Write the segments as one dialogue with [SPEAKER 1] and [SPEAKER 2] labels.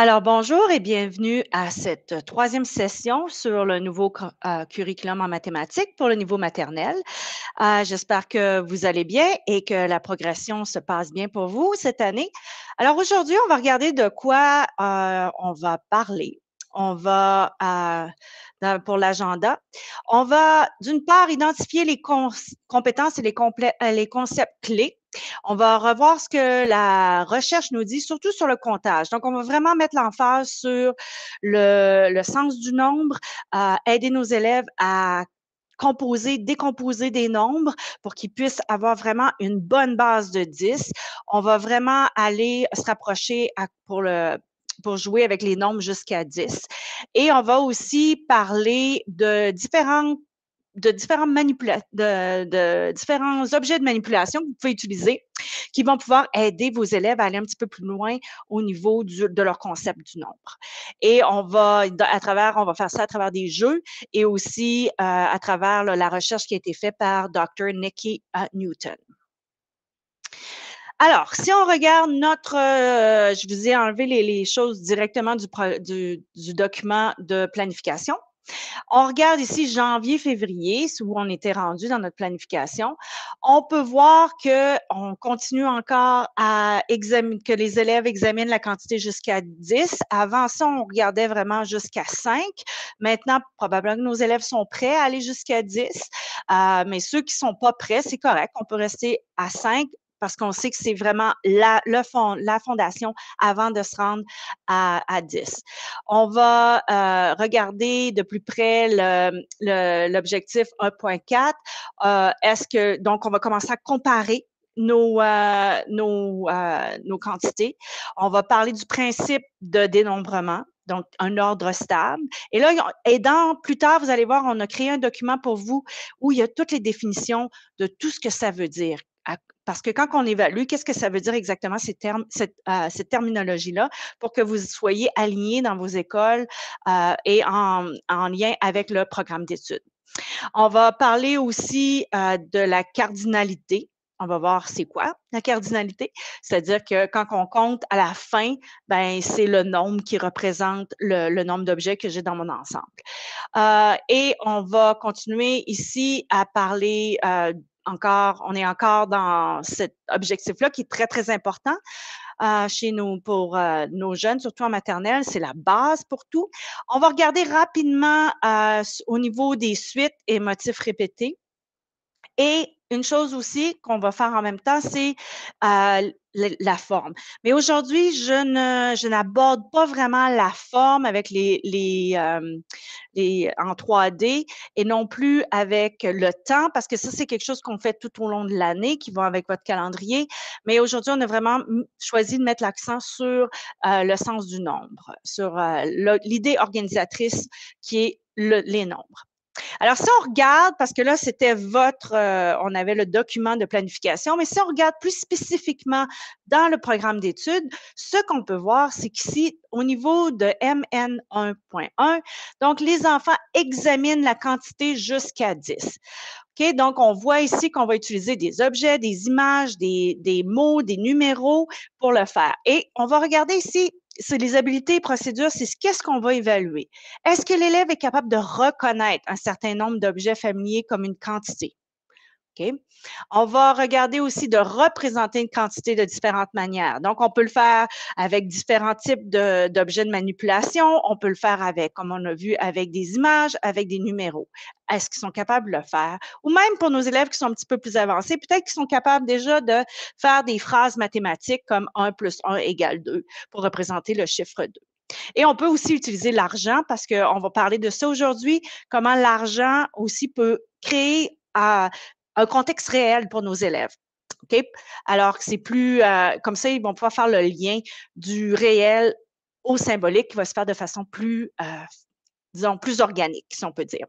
[SPEAKER 1] Alors, bonjour et bienvenue à cette troisième session sur le nouveau curriculum en mathématiques pour le niveau maternel. J'espère que vous allez bien et que la progression se passe bien pour vous cette année. Alors, aujourd'hui, on va regarder de quoi on va parler. On va, pour l'agenda, on va d'une part identifier les compétences et les concepts clés. On va revoir ce que la recherche nous dit, surtout sur le comptage. Donc, on va vraiment mettre l'emphase sur le sens du nombre, aider nos élèves à composer, décomposer des nombres pour qu'ils puissent avoir vraiment une bonne base de 10. On va vraiment aller se rapprocher pour jouer avec les nombres jusqu'à 10. Et on va aussi parler de différents objets de manipulation que vous pouvez utiliser qui vont pouvoir aider vos élèves à aller un petit peu plus loin au niveau de leur concept du nombre. Et on va faire ça à travers des jeux et aussi à travers la recherche qui a été faite par Dr. Nikki Newton. Alors, si on regarde je vous ai enlevé les choses directement du document de planification. On regarde ici janvier-février, où on était rendu dans notre planification. On peut voir qu'on continue encore que les élèves examinent la quantité jusqu'à 10. Avant ça, on regardait vraiment jusqu'à 5. Maintenant, probablement que nos élèves sont prêts à aller jusqu'à 10. Mais ceux qui ne sont pas prêts, c'est correct. On peut rester à 5 parce qu'on sait que c'est vraiment la fondation avant de se rendre à 10. On va regarder de plus près l'objectif 1.4. Donc, on va commencer à comparer nos quantités. On va parler du principe de dénombrement, donc un ordre stable. Et là, plus tard, vous allez voir, on a créé un document pour vous où il y a toutes les définitions de tout ce que ça veut dire. Parce que quand on évalue, qu'est-ce que ça veut dire exactement cette terminologie-là pour que vous soyez alignés dans vos écoles et en lien avec le programme d'études. On va parler aussi de la cardinalité. On va voir c'est quoi la cardinalité. C'est-à-dire que quand on compte à la fin, ben c'est le nombre qui représente le nombre d'objets que j'ai dans mon ensemble. Et on va continuer ici à parler on est encore dans cet objectif-là qui est très, très important chez nous pour nos jeunes, surtout en maternelle. C'est la base pour tout. On va regarder rapidement au niveau des suites et motifs répétés. Et une chose aussi qu'on va faire en même temps, c'est la forme. Mais aujourd'hui, je n'aborde pas vraiment la forme avec en 3D et non plus avec le temps, parce que ça, c'est quelque chose qu'on fait tout au long de l'année, qui va avec votre calendrier. Mais aujourd'hui, on a vraiment choisi de mettre l'accent sur le sens du nombre, sur l'idée organisatrice qui est les nombres. Alors, si on regarde, parce que là, c'était on avait le document de planification, mais si on regarde plus spécifiquement dans le programme d'études, ce qu'on peut voir, c'est qu'ici, au niveau de MN 1.1, donc les enfants examinent la quantité jusqu'à 10. OK? Donc, on voit ici qu'on va utiliser des objets, des images, des mots, des numéros pour le faire. Et on va regarder ici, c'est les habiletés et procédures, c'est qu'est-ce qu'on va évaluer. Est-ce que l'élève est capable de reconnaître un certain nombre d'objets familiers comme une quantité? OK? On va regarder aussi de représenter une quantité de différentes manières. Donc, on peut le faire avec différents types d'objets de manipulation. On peut le faire avec, comme on a vu, avec des images, avec des numéros. Est-ce qu'ils sont capables de le faire? Ou même pour nos élèves qui sont un petit peu plus avancés, peut-être qu'ils sont capables déjà de faire des phrases mathématiques comme 1 plus 1 égale 2 pour représenter le chiffre 2. Et on peut aussi utiliser l'argent parce qu'on va parler de ça aujourd'hui, comment l'argent aussi peut créer un contexte réel pour nos élèves. OK? Alors que c'est plus, comme ça, ils vont pouvoir faire le lien du réel au symbolique qui va se faire de façon plus, disons, plus organique, si on peut dire.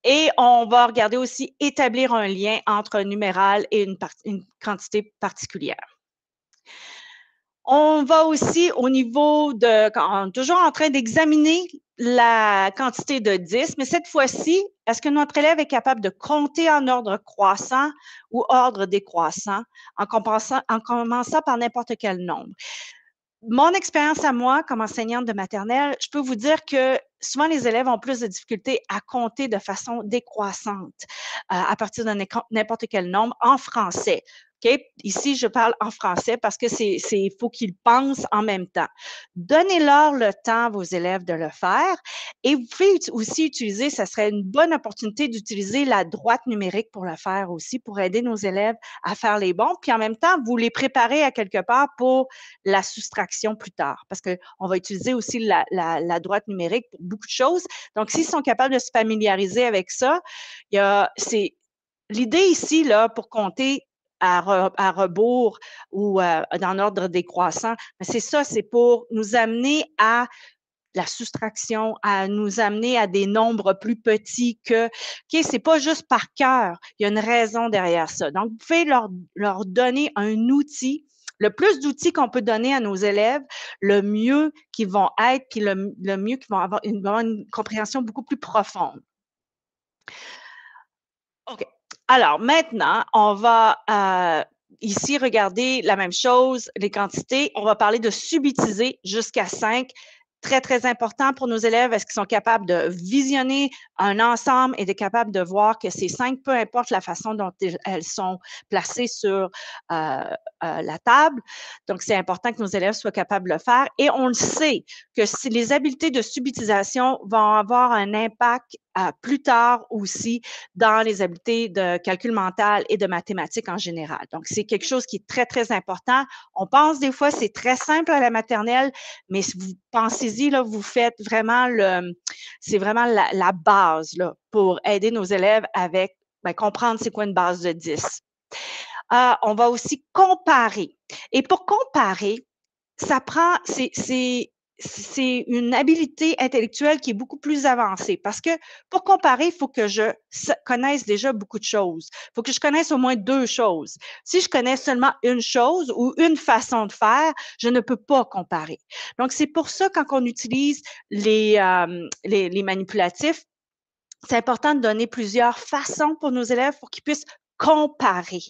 [SPEAKER 1] Et on va regarder aussi établir un lien entre un numéral et une quantité particulière. On va aussi au niveau toujours en train d'examiner la quantité de 10, mais cette fois-ci, est-ce que notre élève est capable de compter en ordre croissant ou ordre décroissant en commençant par n'importe quel nombre? Mon expérience à moi, comme enseignante de maternelle, je peux vous dire que souvent les élèves ont plus de difficultés à compter de façon décroissante à partir de n'importe quel nombre en français. OK? Ici, je parle en français parce que il faut qu'ils pensent en même temps. Donnez-leur le temps, vos élèves, de le faire. Et vous pouvez aussi utiliser, ça serait une bonne opportunité d'utiliser la droite numérique pour le faire aussi, pour aider nos élèves à faire les bons. Puis en même temps, vous les préparez à quelque part pour la soustraction plus tard, parce qu'on va utiliser aussi la droite numérique pour beaucoup de choses. Donc, s'ils sont capables de se familiariser avec ça, c'est l'idée ici, là, pour compter à rebours ou dans l'ordre décroissant, c'est ça, c'est pour nous amener à la soustraction, à nous amener à des nombres plus petits que, OK, c'est pas juste par cœur, il y a une raison derrière ça. Donc, vous pouvez leur donner un outil. Le plus d'outils qu'on peut donner à nos élèves, le mieux qu'ils vont être, puis le mieux qu'ils vont avoir une compréhension beaucoup plus profonde. OK. Alors maintenant, on va ici regarder la même chose, les quantités. On va parler de subutiser jusqu'à 5. Très, très important pour nos élèves. Est-ce qu'ils sont capables de visionner un ensemble et d'être capables de voir que ces 5, peu importe la façon dont elles sont placées sur la table. Donc, c'est important que nos élèves soient capables de le faire. Et on le sait que si les habiletés de subitisation vont avoir un impact plus tard aussi dans les habiletés de calcul mental et de mathématiques en général. Donc, c'est quelque chose qui est très, très important. On pense des fois, c'est très simple à la maternelle, mais si vous pensez-y, là, vous faites vraiment c'est vraiment la base là, pour aider nos élèves avec comprendre c'est quoi une base de 10. On va aussi comparer. Et pour comparer, ça prend, c'est une habileté intellectuelle qui est beaucoup plus avancée parce que pour comparer, il faut que je connaisse déjà beaucoup de choses. Il faut que je connaisse au moins 2 choses. Si je connais seulement une chose ou une façon de faire, je ne peux pas comparer. Donc, c'est pour ça, quand on utilise les manipulatifs, c'est important de donner plusieurs façons pour nos élèves pour qu'ils puissent comparer.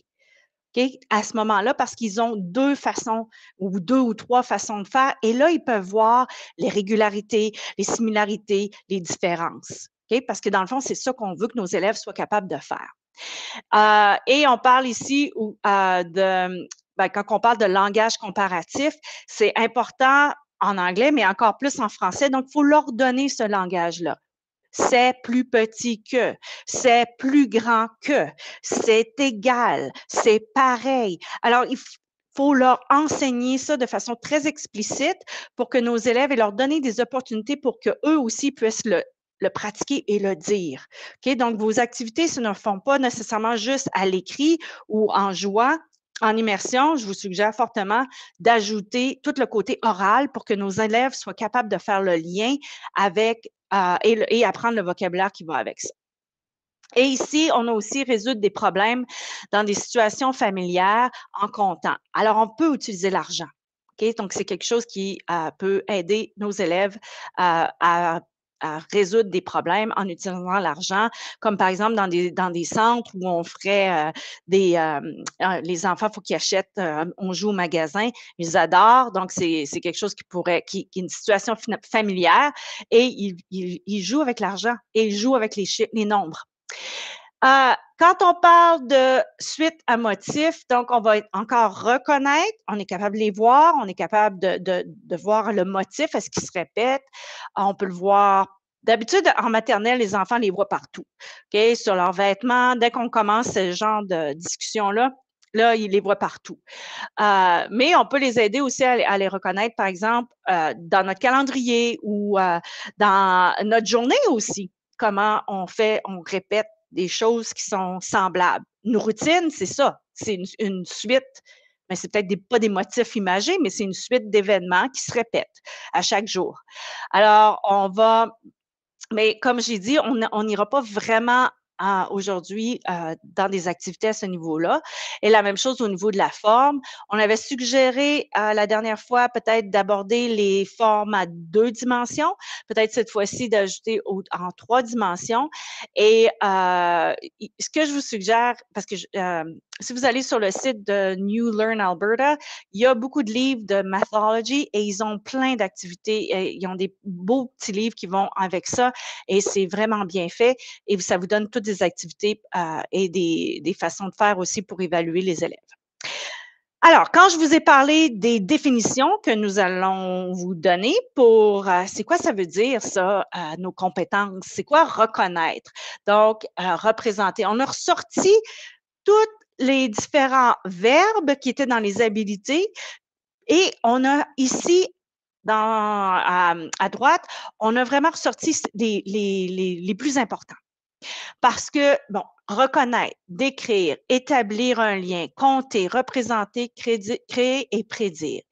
[SPEAKER 1] OK, à ce moment-là, parce qu'ils ont 2 façons ou 2 ou 3 façons de faire et là, ils peuvent voir les régularités, les similarités, les différences. OK? Parce que dans le fond, c'est ça qu'on veut que nos élèves soient capables de faire. Et on parle ici quand on parle de langage comparatif, c'est important en anglais, mais encore plus en français. Donc, il faut leur donner ce langage-là. C'est plus petit que, c'est plus grand que, c'est égal, c'est pareil. Alors, il faut leur enseigner ça de façon très explicite pour que nos élèves et leur donner des opportunités pour qu'eux aussi puissent le pratiquer et le dire. OK? Donc, vos activités se ne font pas nécessairement juste à l'écrit ou en jouant. En immersion, je vous suggère fortement d'ajouter tout le côté oral pour que nos élèves soient capables de faire le lien avec et apprendre le vocabulaire qui va avec ça. Et ici, on a aussi résoudre des problèmes dans des situations familières en comptant. Alors, on peut utiliser l'argent. OK? Donc, c'est quelque chose qui peut aider nos élèves à résoudre des problèmes en utilisant l'argent, comme par exemple dans des centres où on ferait les enfants, il faut qu'ils achètent, on joue au magasin, ils adorent, donc c'est quelque chose qui est une situation familière et ils jouent avec l'argent et ils jouent avec les nombres. Quand on parle de suite à motifs, donc on va encore reconnaître, on est capable de les voir, on est capable de voir le motif, est-ce qu'il se répète? On peut le voir. D'habitude, en maternelle, les enfants les voient partout, OK? Sur leurs vêtements, dès qu'on commence ce genre de discussion-là, là, ils les voient partout. Mais on peut les aider aussi à les reconnaître, par exemple, dans notre calendrier ou dans notre journée aussi. Comment on répète des choses qui sont semblables. Une routine, c'est ça. C'est une suite, mais c'est peut-être pas des motifs imagés, mais c'est une suite d'événements qui se répètent à chaque jour. Alors, mais comme j'ai dit, on n'ira pas vraiment aujourd'hui dans des activités à ce niveau-là. Et la même chose au niveau de la forme. On avait suggéré la dernière fois peut-être d'aborder les formes à 2 dimensions, peut-être cette fois-ci d'ajouter en 3 dimensions. Et ce que je vous suggère, parce que si vous allez sur le site de New Learn Alberta, il y a beaucoup de livres de mathology et ils ont plein d'activités. Ils ont des beaux petits livres qui vont avec ça et c'est vraiment bien fait et ça vous donne toutes des activités et des façons de faire aussi pour évaluer les élèves. Alors, quand je vous ai parlé des définitions que nous allons vous donner pour, c'est quoi ça veut dire ça, nos compétences? C'est quoi reconnaître? Donc, représenter. On a ressorti tous les différents verbes qui étaient dans les habilités et on a ici, à droite, on a vraiment ressorti les plus importants. Parce que, bon, reconnaître, décrire, établir un lien, compter, représenter, créer et prédire.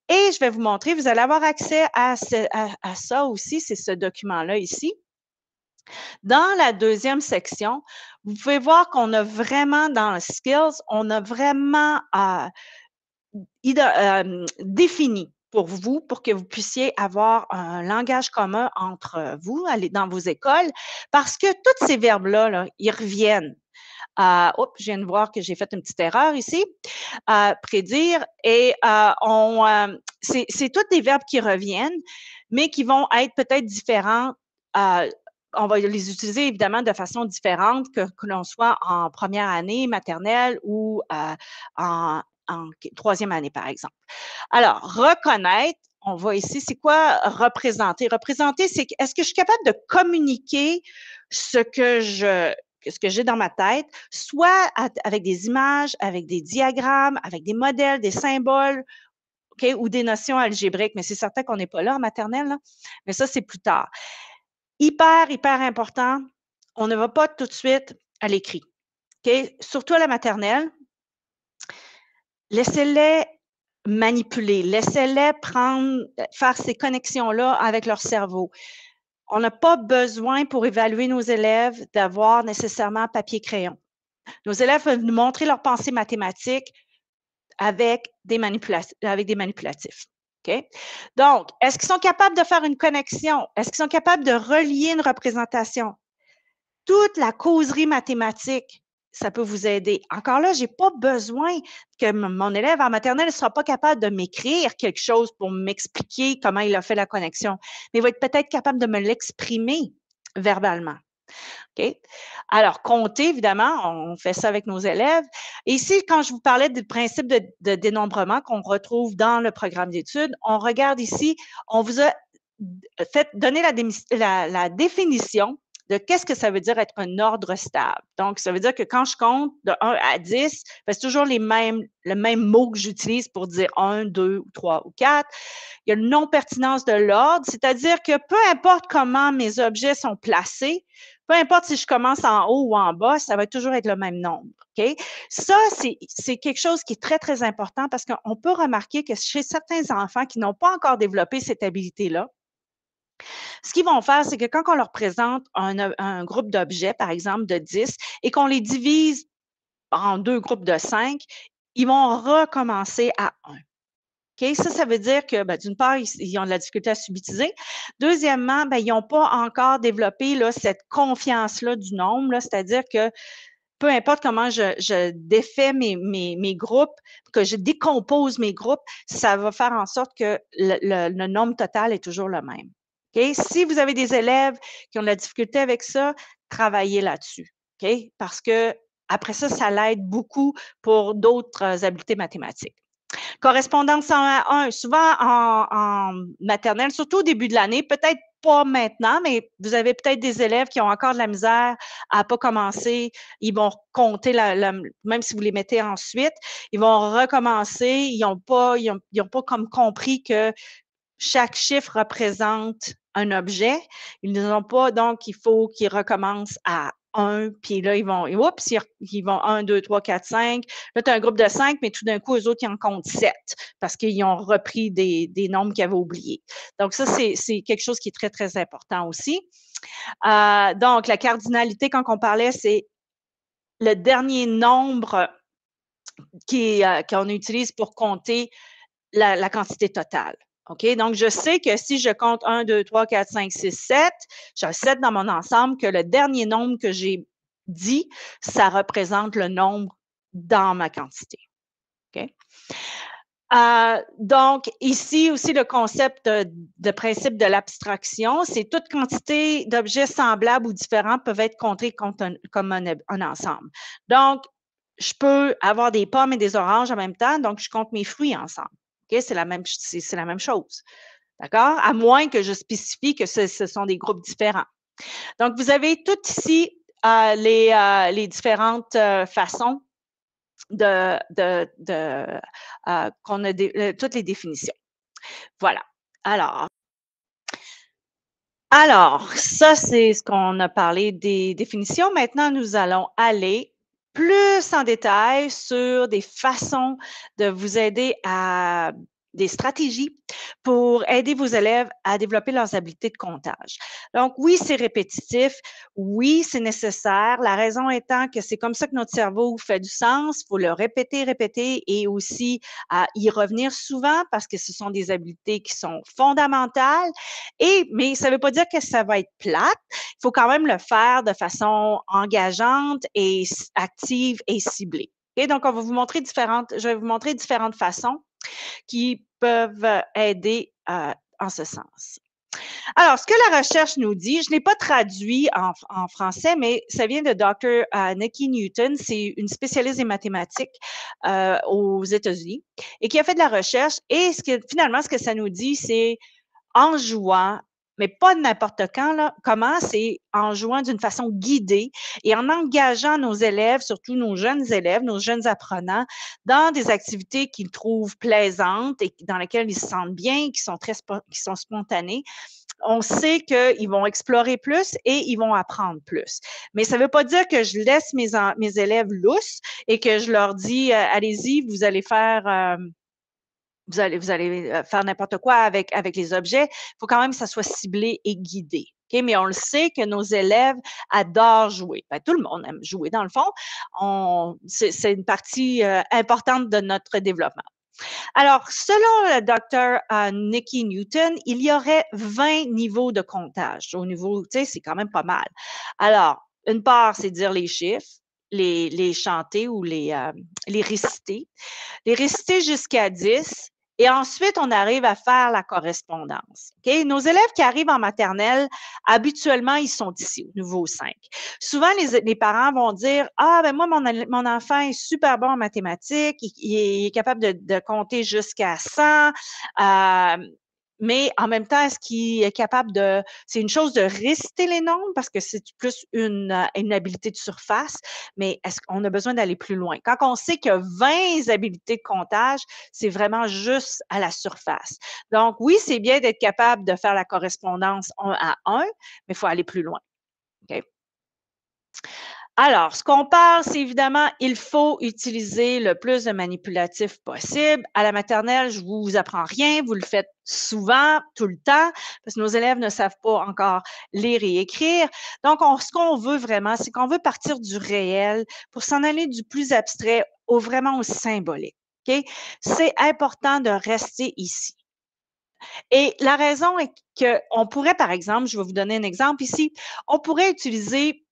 [SPEAKER 1] Et je vais vous montrer, vous allez avoir accès à ça aussi, c'est ce document-là ici. Dans la deuxième section, vous pouvez voir qu'on a vraiment dans skills, on a vraiment défini pour vous, pour que vous puissiez avoir un langage commun entre vous, aller dans vos écoles, parce que tous ces verbes-là, là, ils reviennent. Oups, je viens de voir que j'ai fait une petite erreur ici. Prédire et c'est tous des verbes qui reviennent, mais qui vont être peut-être différents. On va les utiliser évidemment de façon différente que l'on soit en première année maternelle ou en troisième année, par exemple. Alors, reconnaître, on voit ici, c'est quoi représenter? Représenter, c'est est-ce que je suis capable de communiquer ce que j'ai dans ma tête, soit avec des images, avec des diagrammes, avec des modèles, des symboles, OK, ou des notions algébriques, mais c'est certain qu'on n'est pas là en maternelle, là. Mais ça, c'est plus tard. Hyper, hyper important, on ne va pas tout de suite à l'écrit. OK? Surtout à la maternelle, laissez-les manipuler, laissez-les faire ces connexions-là avec leur cerveau. On n'a pas besoin pour évaluer nos élèves d'avoir nécessairement papier-crayon. Nos élèves peuvent nous montrer leurs pensées mathématiques avec des manipulatifs. OK? Donc, est-ce qu'ils sont capables de faire une connexion? Est-ce qu'ils sont capables de relier une représentation? Toute la causerie mathématique, ça peut vous aider. Encore là, je n'ai pas besoin que mon élève en maternelle ne sera pas capable de m'écrire quelque chose pour m'expliquer comment il a fait la connexion, mais il va être peut-être capable de me l'exprimer verbalement. OK? Alors, compter, évidemment, on fait ça avec nos élèves. Et ici, quand je vous parlais du principe de dénombrement qu'on retrouve dans le programme d'études, on regarde ici, on vous a fait donner la définition de qu'est-ce que ça veut dire être un ordre stable. Donc, ça veut dire que quand je compte de 1 à 10, ben, c'est toujours le même mot que j'utilise pour dire 1, 2, 3 ou 4. Il y a une non-pertinence de l'ordre, c'est-à-dire que peu importe comment mes objets sont placés, peu importe si je commence en haut ou en bas, ça va toujours être le même nombre. OK? Ça, c'est quelque chose qui est très, très important parce qu'on peut remarquer que chez certains enfants qui n'ont pas encore développé cette habilité-là, ce qu'ils vont faire, c'est que quand on leur présente un groupe d'objets, par exemple de 10, et qu'on les divise en 2 groupes de 5, ils vont recommencer à 1. OK? Ça veut dire que, ben, d'une part, ils ont de la difficulté à subitiser. Deuxièmement, ben, ils n'ont pas encore développé là, cette confiance-là du nombre, là, c'est-à-dire que peu importe comment je défais mes groupes, que je décompose mes groupes, ça va faire en sorte que le nombre total est toujours le même. OK? Si vous avez des élèves qui ont de la difficulté avec ça, travaillez là-dessus. OK? Parce que après ça, ça l'aide beaucoup pour d'autres habiletés mathématiques. Correspondance 100 à 1, souvent en maternelle, surtout au début de l'année, peut-être pas maintenant, mais vous avez peut-être des élèves qui ont encore de la misère à pas commencer. Ils vont compter même si vous les mettez ensuite, ils vont recommencer. Ils ont pas comme compris que chaque chiffre représente un objet. Ils ne l'ont pas, donc il faut qu'ils recommencent à 1, puis là, ils vont 1, 2, 3, 4, 5. Là, tu as un groupe de 5, mais tout d'un coup, eux autres, ils en comptent 7 parce qu'ils ont repris des nombres qu'ils avaient oubliés. Donc, ça, c'est quelque chose qui est très, très important aussi. Donc, la cardinalité, quand on parlait, c'est le dernier nombre qu'on utilise pour compter la quantité totale. OK? Donc, je sais que si je compte 1, 2, 3, 4, 5, 6, 7, j'ai 7 dans mon ensemble, que le dernier nombre que j'ai dit, ça représente le nombre dans ma quantité. OK? Donc, ici aussi, le concept de principe de l'abstraction, c'est toute quantité d'objets semblables ou différents peuvent être comptés comme un ensemble. Donc, je peux avoir des pommes et des oranges en même temps, donc je compte mes fruits ensemble. OK? C'est la même chose. D'accord? À moins que je spécifie que ce sont des groupes différents. Donc, vous avez tout ici les différentes façons qu'on a toutes les définitions. Voilà. Alors, ça, c'est ce qu'on a parlé des définitions. Maintenant, nous allons aller plus en détail sur des façons de vous aider à des stratégies pour aider vos élèves à développer leurs habiletés de comptage. Donc, oui, c'est répétitif. Oui, c'est nécessaire. La raison étant que c'est comme ça que notre cerveau fait du sens. Il faut le répéter, répéter et aussi y revenir souvent parce que ce sont des habiletés qui sont fondamentales. Mais ça ne veut pas dire que ça va être plate. Il faut quand même le faire de façon engageante et active et ciblée. Okay? Donc, je vais vous montrer différentes façons qui peuvent aider en ce sens. Alors, ce que la recherche nous dit, je ne l'ai pas traduit en français, mais ça vient de Dr. Nikki Newton. C'est une spécialiste des mathématiques aux États-Unis et qui a fait de la recherche. Et finalement, ce que ça nous dit, c'est en jouant, mais pas n'importe quand, là, comment, c'est en jouant d'une façon guidée et en engageant nos élèves, surtout nos jeunes élèves, nos jeunes apprenants, dans des activités qu'ils trouvent plaisantes et dans lesquelles ils se sentent bien, qui sont spontanées. On sait qu'ils vont explorer plus et ils vont apprendre plus. Mais ça ne veut pas dire que je laisse mes élèves lousses et que je leur dis, allez-y, vous allez faire faire n'importe quoi avec les objets. Il faut quand même que ça soit ciblé et guidé. Okay? Mais on le sait que nos élèves adorent jouer. Ben, tout le monde aime jouer, dans le fond. C'est une partie importante de notre développement. Alors, selon le docteur Nikki Newton, il y aurait 20 niveaux de comptage. Au niveau, tu sais, c'est quand même pas mal. Alors, une part, c'est dire les chiffres, les chanter ou les réciter. Les réciter jusqu'à 10 et ensuite, on arrive à faire la correspondance. Okay? Nos élèves qui arrivent en maternelle, habituellement, ils sont ici, au niveau 5. Souvent, les parents vont dire, ah, ben moi, mon enfant est super bon en mathématiques, il est capable de compter jusqu'à 100. Mais en même temps, est-ce qu'il est capable c'est une chose de réciter les nombres parce que c'est plus une habilité de surface, mais est-ce qu'on a besoin d'aller plus loin? Quand on sait qu'il y a 20 habilités de comptage, c'est vraiment juste à la surface. Donc, oui, c'est bien d'être capable de faire la correspondance 1 à 1, mais il faut aller plus loin. OK? Alors, ce qu'on parle, c'est évidemment, il faut utiliser le plus de manipulatifs possible. À la maternelle, je vous apprends rien, vous le faites souvent, tout le temps, parce que nos élèves ne savent pas encore lire et écrire. Donc, ce qu'on veut vraiment, c'est qu'on veut partir du réel pour s'en aller du plus abstrait vraiment au symbolique. OK? C'est important de rester ici. Et la raison est qu'on pourrait, par exemple, je vais vous donner un exemple ici, on pourrait utiliser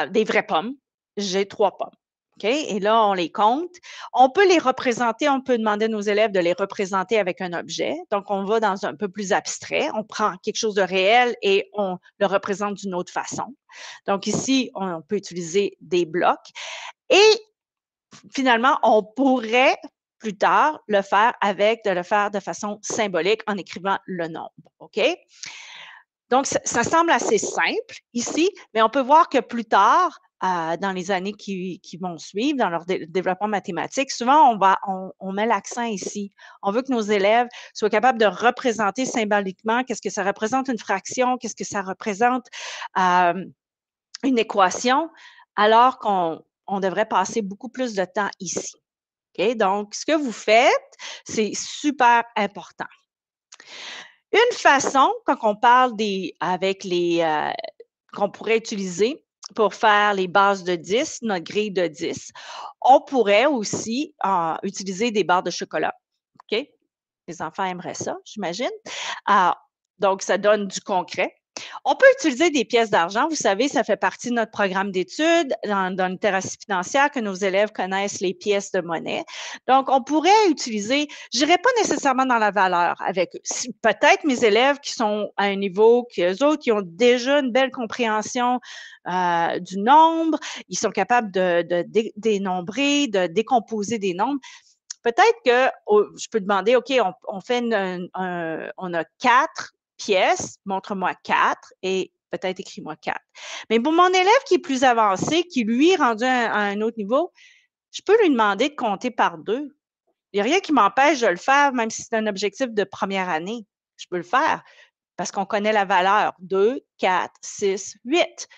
[SPEAKER 1] des vraies pommes. J'ai 3 pommes. OK? Et là, on les compte. On peut les représenter, on peut demander à nos élèves de les représenter avec un objet. Donc, on va dans un peu plus abstrait. On prend quelque chose de réel et on le représente d'une autre façon. Donc, ici, on peut utiliser des blocs. Et finalement, on pourrait plus tard le faire de façon symbolique en écrivant le nombre. OK? Donc, ça semble assez simple ici, mais on peut voir que plus tard, dans les années qui vont suivre, dans leur développement mathématique, souvent, on met l'accent ici. On veut que nos élèves soient capables de représenter symboliquement qu'est-ce que ça représente une fraction, qu'est-ce que ça représente une équation, alors qu'on devrait passer beaucoup plus de temps ici. OK? Donc, ce que vous faites, c'est super important. Une façon, quand on parle qu'on pourrait utiliser pour faire les bases de 10, notre grille de 10, on pourrait aussi utiliser des barres de chocolat. OK? Les enfants aimeraient ça, j'imagine. Donc, ça donne du concret. On peut utiliser des pièces d'argent. Vous savez, ça fait partie de notre programme d'études dans la littératie financière que nos élèves connaissent les pièces de monnaie. Donc, on pourrait utiliser, je dirais pas nécessairement dans la valeur avec eux. Peut-être mes élèves qui sont à un niveau, eux autres, qui ont déjà une belle compréhension du nombre, ils sont capables de dénombrer, de décomposer des nombres. Peut-être que je peux demander, OK, on fait on a 4 pièces, montre-moi 4 et peut-être écris-moi 4. Mais pour mon élève qui est plus avancé, qui lui est rendu à un autre niveau, je peux lui demander de compter par 2. Il n'y a rien qui m'empêche de le faire, même si c'est un objectif de première année. Je peux le faire parce qu'on connaît la valeur. 2, 4, 6, 8.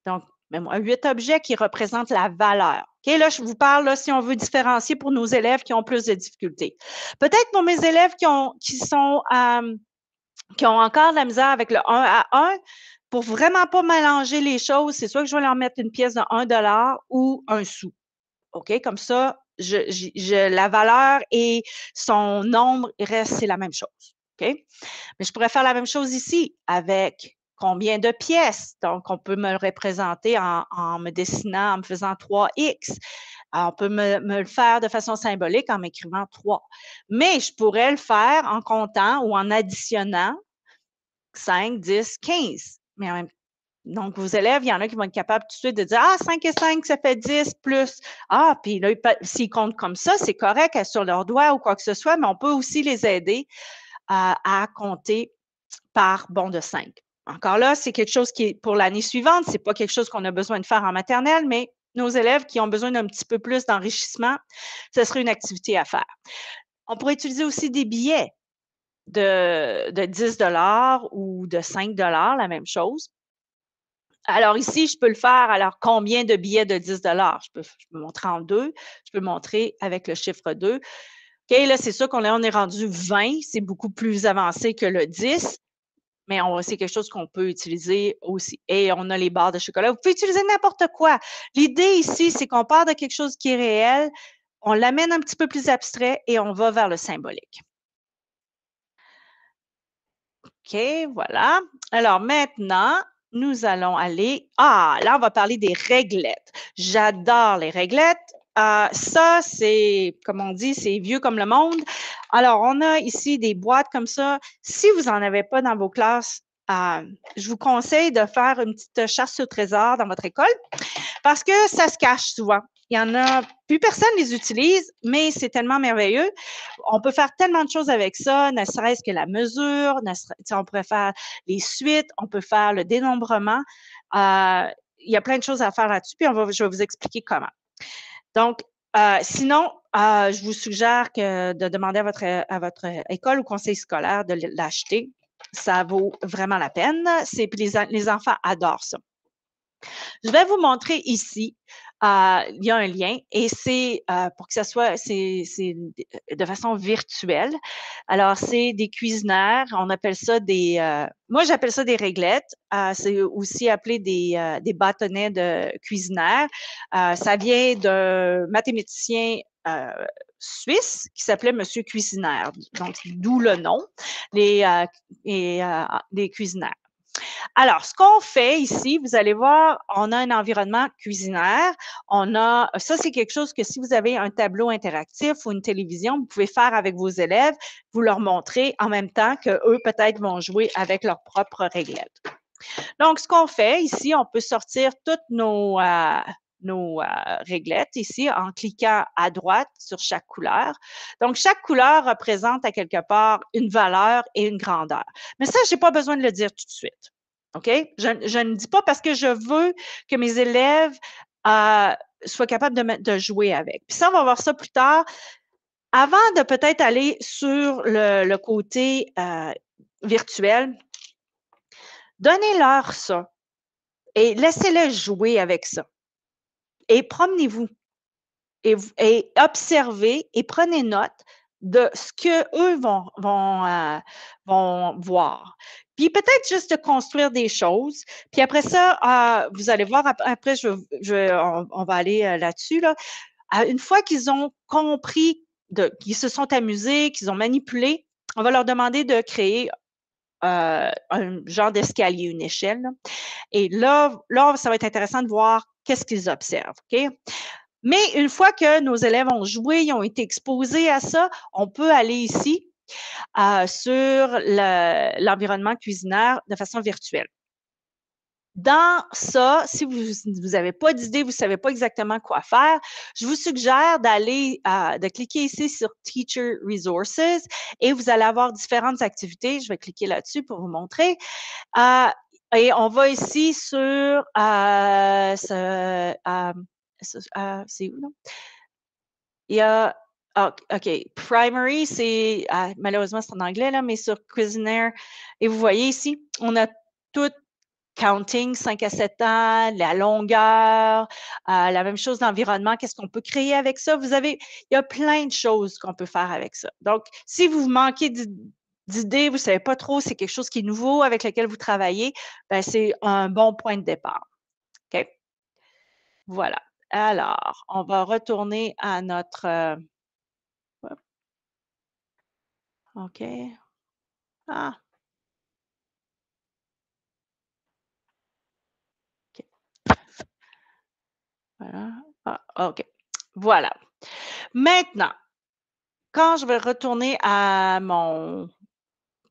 [SPEAKER 1] Donc, même 8 objets qui représentent la valeur. OK, là, je vous parle, là, si on veut différencier pour nos élèves qui ont plus de difficultés. Peut-être pour mes élèves qui ont encore de la misère avec le 1 à 1, pour vraiment pas mélanger les choses, c'est soit que je vais leur mettre une pièce de 1 $ ou un sou. OK, comme ça, la valeur et son nombre reste, c'est la même chose. OK? Mais je pourrais faire la même chose ici avec combien de pièces. Donc, on peut me le représenter en me dessinant, en me faisant 3x. On peut me le faire de façon symbolique en m'écrivant 3. Mais je pourrais le faire en comptant ou en additionnant 5, 10, 15. Mais en même donc, vos élèves, il y en a qui vont être capables tout de suite de dire Ah, 5 et 5, ça fait 10 plus. Ah, puis là, s'ils comptent comme ça, c'est correct sur leurs doigts ou quoi que ce soit, mais on peut aussi les aider à compter par bond de 5. Encore là, c'est quelque chose qui est pour l'année suivante, c'est pas quelque chose qu'on a besoin de faire en maternelle, mais nos élèves qui ont besoin d'un petit peu plus d'enrichissement, ce serait une activité à faire. On pourrait utiliser aussi des billets de 10 ou de 5 la même chose. Alors ici, je peux le faire. Alors, combien de billets de 10 je peux montrer en 2. Je peux montrer avec le chiffre 2. OK, là, c'est sûr on est rendu 20. C'est beaucoup plus avancé que le 10. Mais c'est quelque chose qu'on peut utiliser aussi. Et on a les barres de chocolat. Vous pouvez utiliser n'importe quoi. L'idée ici, c'est qu'on part de quelque chose qui est réel, on l'amène un petit peu plus abstrait et on va vers le symbolique. OK, voilà. Alors maintenant, nous allons aller là, on va parler des réglettes. J'adore les réglettes. Ça, c'est, comme on dit, c'est vieux comme le monde. Alors, on a ici des boîtes comme ça. Si vous n'en avez pas dans vos classes, je vous conseille de faire une petite chasse au trésor dans votre école parce que ça se cache souvent. Il y en a, plus personne les utilise, mais c'est tellement merveilleux. On peut faire tellement de choses avec ça, ne serait-ce que la mesure, on pourrait faire les suites, on peut faire le dénombrement. Il y a plein de choses à faire là-dessus, puis je vais vous expliquer comment. Donc, sinon, je vous suggère de demander à votre école ou conseil scolaire de l'acheter. Ça vaut vraiment la peine. Les enfants adorent ça. Je vais vous montrer ici, il y a un lien et c'est pour que ça soit, c'est de façon virtuelle. Alors, c'est des cuisinaires, on appelle ça moi j'appelle ça des réglettes. C'est aussi appelé des bâtonnets de cuisinaires. Ça vient d'un mathématicien suisse qui s'appelait Monsieur Cuisinaire, donc d'où le nom, les cuisinaires. Alors, ce qu'on fait ici, vous allez voir, on a un environnement cuisinaire. Ça, c'est quelque chose que si vous avez un tableau interactif ou une télévision, vous pouvez faire avec vos élèves, vous leur montrer en même temps qu'eux, peut-être, vont jouer avec leurs propres réglettes. Donc, ce qu'on fait ici, on peut sortir toutes nos réglettes ici en cliquant à droite sur chaque couleur. Donc, chaque couleur représente à quelque part une valeur et une grandeur. Mais ça, je n'ai pas besoin de le dire tout de suite. OK? Je ne dis pas parce que je veux que mes élèves soient capables de jouer avec. Puis ça, on va voir ça plus tard. Avant de peut-être aller sur le côté virtuel, donnez-leur ça et laissez-les jouer avec ça. Et promenez-vous et observez et prenez note de ce qu'eux vont voir. Puis peut-être juste de construire des choses. Puis après ça, vous allez voir, après, on va aller là-dessus. Là. Une fois qu'ils ont compris, qu'ils se sont amusés, qu'ils ont manipulé, on va leur demander de créer un genre d'escalier, une échelle, là. Et là, ça va être intéressant de voir qu'est-ce qu'ils observent, OK? Mais une fois que nos élèves ont joué, ils ont été exposés à ça, on peut aller ici, sur l'environnement cuisinaire de façon virtuelle. Dans ça, si vous avez pas d'idée, vous savez pas exactement quoi faire, je vous suggère de cliquer ici sur Teacher Resources et vous allez avoir différentes activités. Je vais cliquer là-dessus pour vous montrer. Heu et on va ici sur, c'est où non? Il y a OK, Primary, c'est malheureusement, c'est en anglais là, mais sur Cuisinaire et vous voyez ici, on a tout counting 5 à 7 ans, la longueur, la même chose, l'environnement, qu'est-ce qu'on peut créer avec ça? Il y a plein de choses qu'on peut faire avec ça. Donc, si vous manquez d'idées, vous ne savez pas trop, c'est quelque chose qui est nouveau avec lequel vous travaillez, ben, c'est un bon point de départ. OK? Voilà. Alors, on va retourner à notre, hop, OK. Ah, OK. Voilà. Ah, OK. Voilà. Maintenant, quand je vais retourner à mon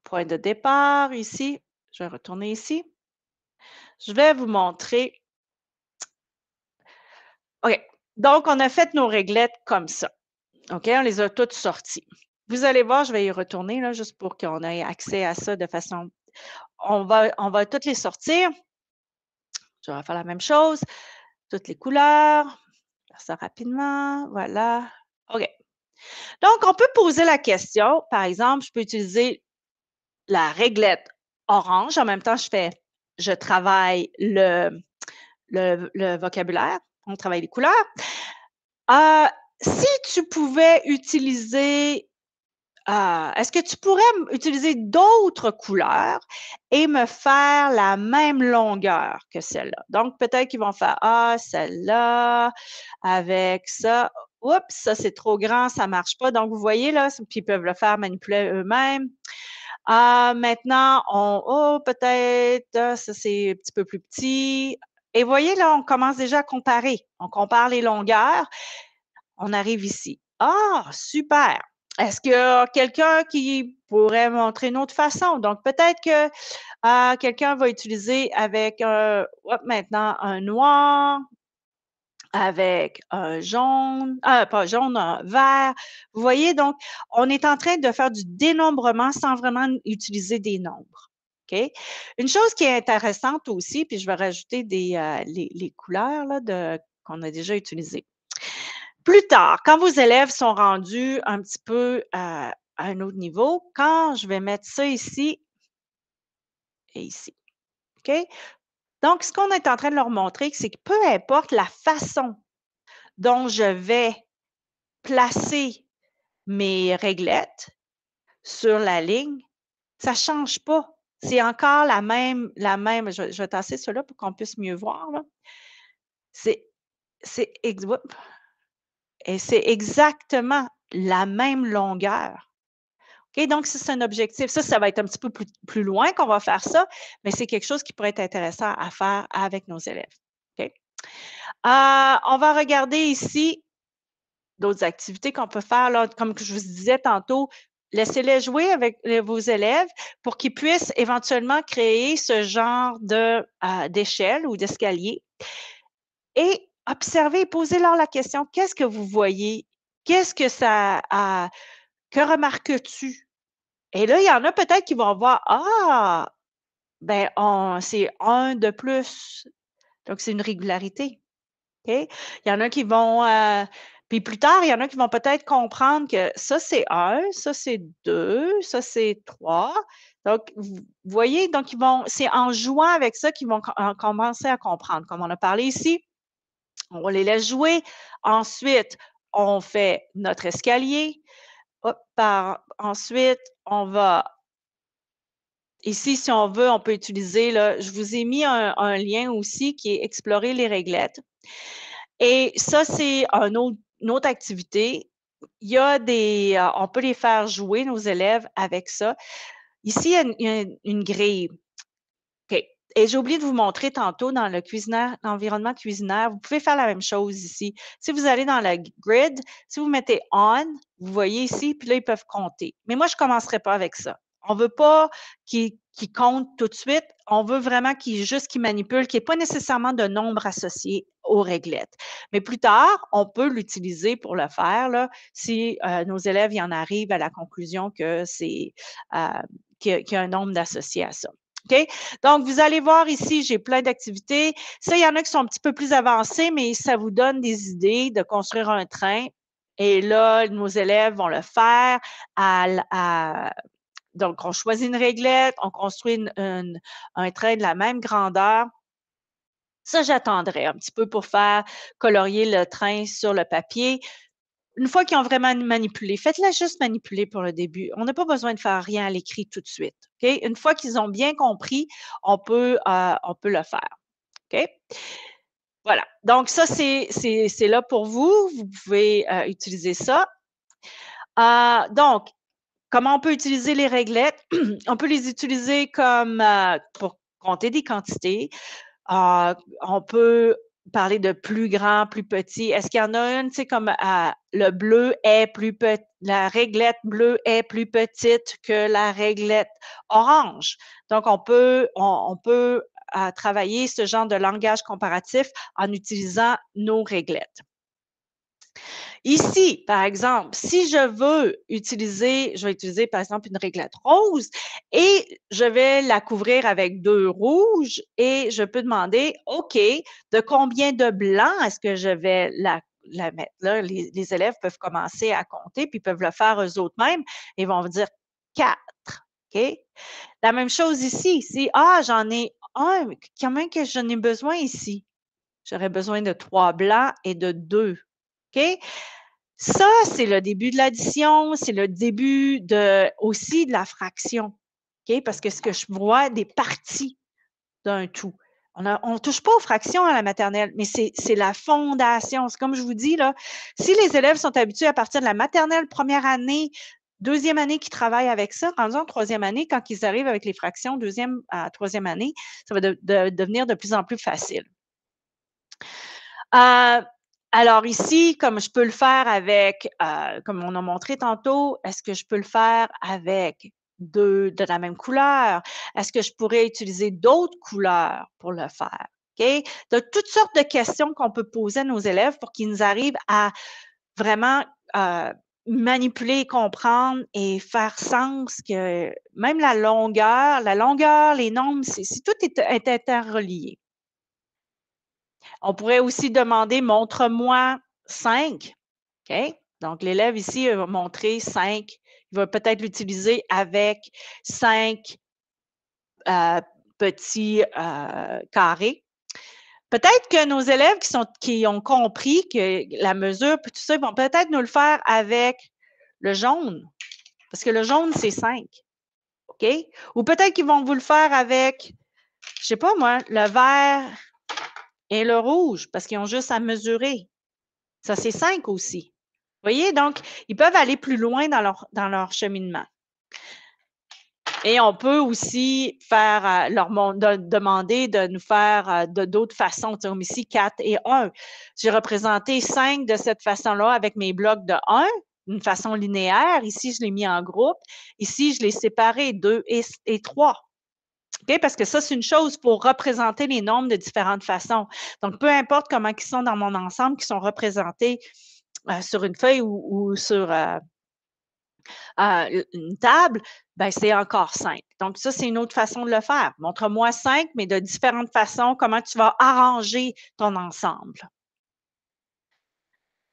[SPEAKER 1] point de départ ici, je vais retourner ici. Je vais vous montrer. OK. Donc, on a fait nos réglettes comme ça. OK? On les a toutes sorties. Vous allez voir, je vais y retourner là, juste pour qu'on ait accès à ça de façon. On va toutes les sortir. Je vais faire la même chose. Toutes les couleurs. Faire ça rapidement. Voilà. OK. Donc, on peut poser la question. Par exemple, je peux utiliser la réglette orange. En même temps, je travaille le vocabulaire, on travaille les couleurs. Heu, Si tu pouvais utiliser, est-ce que tu pourrais utiliser d'autres couleurs et me faire la même longueur que celle-là? Donc peut-être qu'ils vont faire: «Ah, celle-là avec ça, oups, ça c'est trop grand, ça marche pas». Donc vous voyez là, puis ils peuvent le faire manipuler eux-mêmes. Maintenant, oh, peut-être, ça c'est un petit peu plus petit. Et voyez, là, on commence déjà à comparer. On compare les longueurs. On arrive ici. Ah, super! Est-ce qu'il y a quelqu'un qui pourrait montrer une autre façon? Donc, peut-être que quelqu'un va utiliser avec hop, maintenant un noir, avec un jaune, pas jaune, un vert. Vous voyez, donc, on est en train de faire du dénombrement sans vraiment utiliser des nombres. OK? Une chose qui est intéressante aussi, puis je vais rajouter les couleurs là, qu'on a déjà utilisées. Plus tard, quand vos élèves sont rendus un petit peu à un autre niveau, quand je vais mettre ça ici et ici. OK? Donc, ce qu'on est en train de leur montrer, c'est que peu importe la façon dont je vais placer mes réglettes sur la ligne, ça ne change pas. C'est encore la même je vais tasser cela pour qu'on puisse mieux voir, là. C'est c'est ex oups et c'est exactement la même longueur. OK? Donc ça, c'est un objectif. Ça va être un petit peu plus loin qu'on va faire ça, mais c'est quelque chose qui pourrait être intéressant à faire avec nos élèves. OK? On va regarder ici d'autres activités qu'on peut faire là, comme que je vous disais tantôt, laissez-les jouer avec vos élèves pour qu'ils puissent éventuellement créer ce genre d'échelle ou d'escalier et observer, posez-leur la question, qu'est-ce que vous voyez? Qu'est-ce que ça que remarques-tu? Et là, il y en a peut-être qui vont voir, ah, ben, c'est un de plus. Donc, c'est une régularité. OK? Il y en a qui vont, puis plus tard, il y en a qui vont peut-être comprendre que ça, c'est un, ça, c'est 2, ça, c'est 3. Donc, vous voyez, donc c'est en jouant avec ça qu'ils vont commencer à comprendre. Comme on a parlé ici, on les laisse jouer. Ensuite, on fait notre escalier. Hop, ensuite, on va ici, si on veut, on peut utiliser, là, je vous ai mis un lien aussi qui est explorer les réglettes. Et ça, c'est une autre activité. Il y a on peut les faire jouer, nos élèves, avec ça. Ici, il y a une grille. OK. Et j'ai oublié de vous montrer tantôt dans le cuisinaire, l'environnement cuisinaire, vous pouvez faire la même chose ici. Si vous allez dans la grid, si vous mettez on, vous voyez ici, puis là, ils peuvent compter. Mais moi, je ne commencerai pas avec ça. On ne veut pas qu'ils comptent tout de suite. On veut vraiment juste qu'ils manipulent, qu'il n'y ait pas nécessairement de nombre associé aux réglettes. Mais plus tard, on peut l'utiliser pour le faire, là, si nos élèves y en arrivent à la conclusion que c'est qu'il y a un nombre d'associés à ça. OK? Donc, vous allez voir ici, j'ai plein d'activités. Ça, il y en a qui sont un petit peu plus avancées, mais ça vous donne des idées de construire un train. Et là, nos élèves vont le faire. Donc, on choisit une réglette, on construit un train de la même grandeur. Ça, j'attendrai un petit peu pour faire colorier le train sur le papier. Une fois qu'ils ont vraiment manipulé, faites-la juste manipuler pour le début. On n'a pas besoin de faire rien à l'écrit tout de suite. OK? Une fois qu'ils ont bien compris, on peut le faire. OK? Voilà. Donc, ça, c'est là pour vous. Vous pouvez utiliser ça. Donc, comment on peut utiliser les réglettes? On peut les utiliser comme pour compter des quantités. On peut parler de plus grand, plus petit. Est-ce qu'il y en a une, tu sais, comme le bleu est plus petit, la réglette bleue est plus petite que la réglette orange. Donc, on peut travailler ce genre de langage comparatif en utilisant nos réglettes. Ici, par exemple, si je veux utiliser, je vais utiliser par exemple une réglette rose et je vais la couvrir avec 2 rouges et je peux demander, OK, de combien de blancs est-ce que je vais la mettre? Là, les élèves peuvent commencer à compter puis peuvent le faire eux autres mêmes et vont dire 4. OK? La même chose ici. Si, j'en ai un, comment que j'en ai besoin ici? J'aurais besoin de 3 blancs et de 2. OK? Ça, c'est le début de l'addition, c'est le début aussi de la fraction. OK? Parce que ce que je vois des parties d'un tout. On ne touche pas aux fractions à la maternelle, mais c'est la fondation. C'est comme je vous dis, là, si les élèves sont habitués à partir de la maternelle, première année, deuxième année qu'ils travaillent avec ça, en troisième année, quand ils arrivent avec les fractions, deuxième à troisième année, ça va devenir de plus en plus facile. Alors ici, comme je peux le faire avec, comme on a montré tantôt, est-ce que je peux le faire avec de la même couleur? Est-ce que je pourrais utiliser d'autres couleurs pour le faire? OK? De toutes sortes de questions qu'on peut poser à nos élèves pour qu'ils nous arrivent à vraiment manipuler, comprendre et faire sens que même la longueur, les nombres, tout est interrelié. On pourrait aussi demander montre-moi 5. OK? Donc, l'élève ici va montrer 5. Il va peut-être l'utiliser avec 5 petits carrés. Peut-être que nos élèves qui ont compris que la mesure, puis tout ça, ils vont peut-être nous le faire avec le jaune. Parce que le jaune, c'est 5. OK? Ou peut-être qu'ils vont vous le faire avec, je ne sais pas moi, le vert et le rouge, parce qu'ils ont juste à mesurer. Ça, c'est 5 aussi. Vous voyez? Donc, ils peuvent aller plus loin dans leur cheminement. Et on peut aussi faire demander de nous faire d'autres façons. Comme ici, 4 et 1. J'ai représenté 5 de cette façon-là avec mes blocs de 1, d'une façon linéaire. Ici, je l'ai mis en groupe. Ici, je l'ai séparé 2 et 3. Okay? Parce que ça, c'est une chose pour représenter les nombres de différentes façons. Donc, peu importe comment ils sont dans mon ensemble, qui sont représentés sur une feuille ou sur une table, ben, c'est encore 5. Donc, ça, c'est une autre façon de le faire. Montre-moi 5, mais de différentes façons, comment tu vas arranger ton ensemble.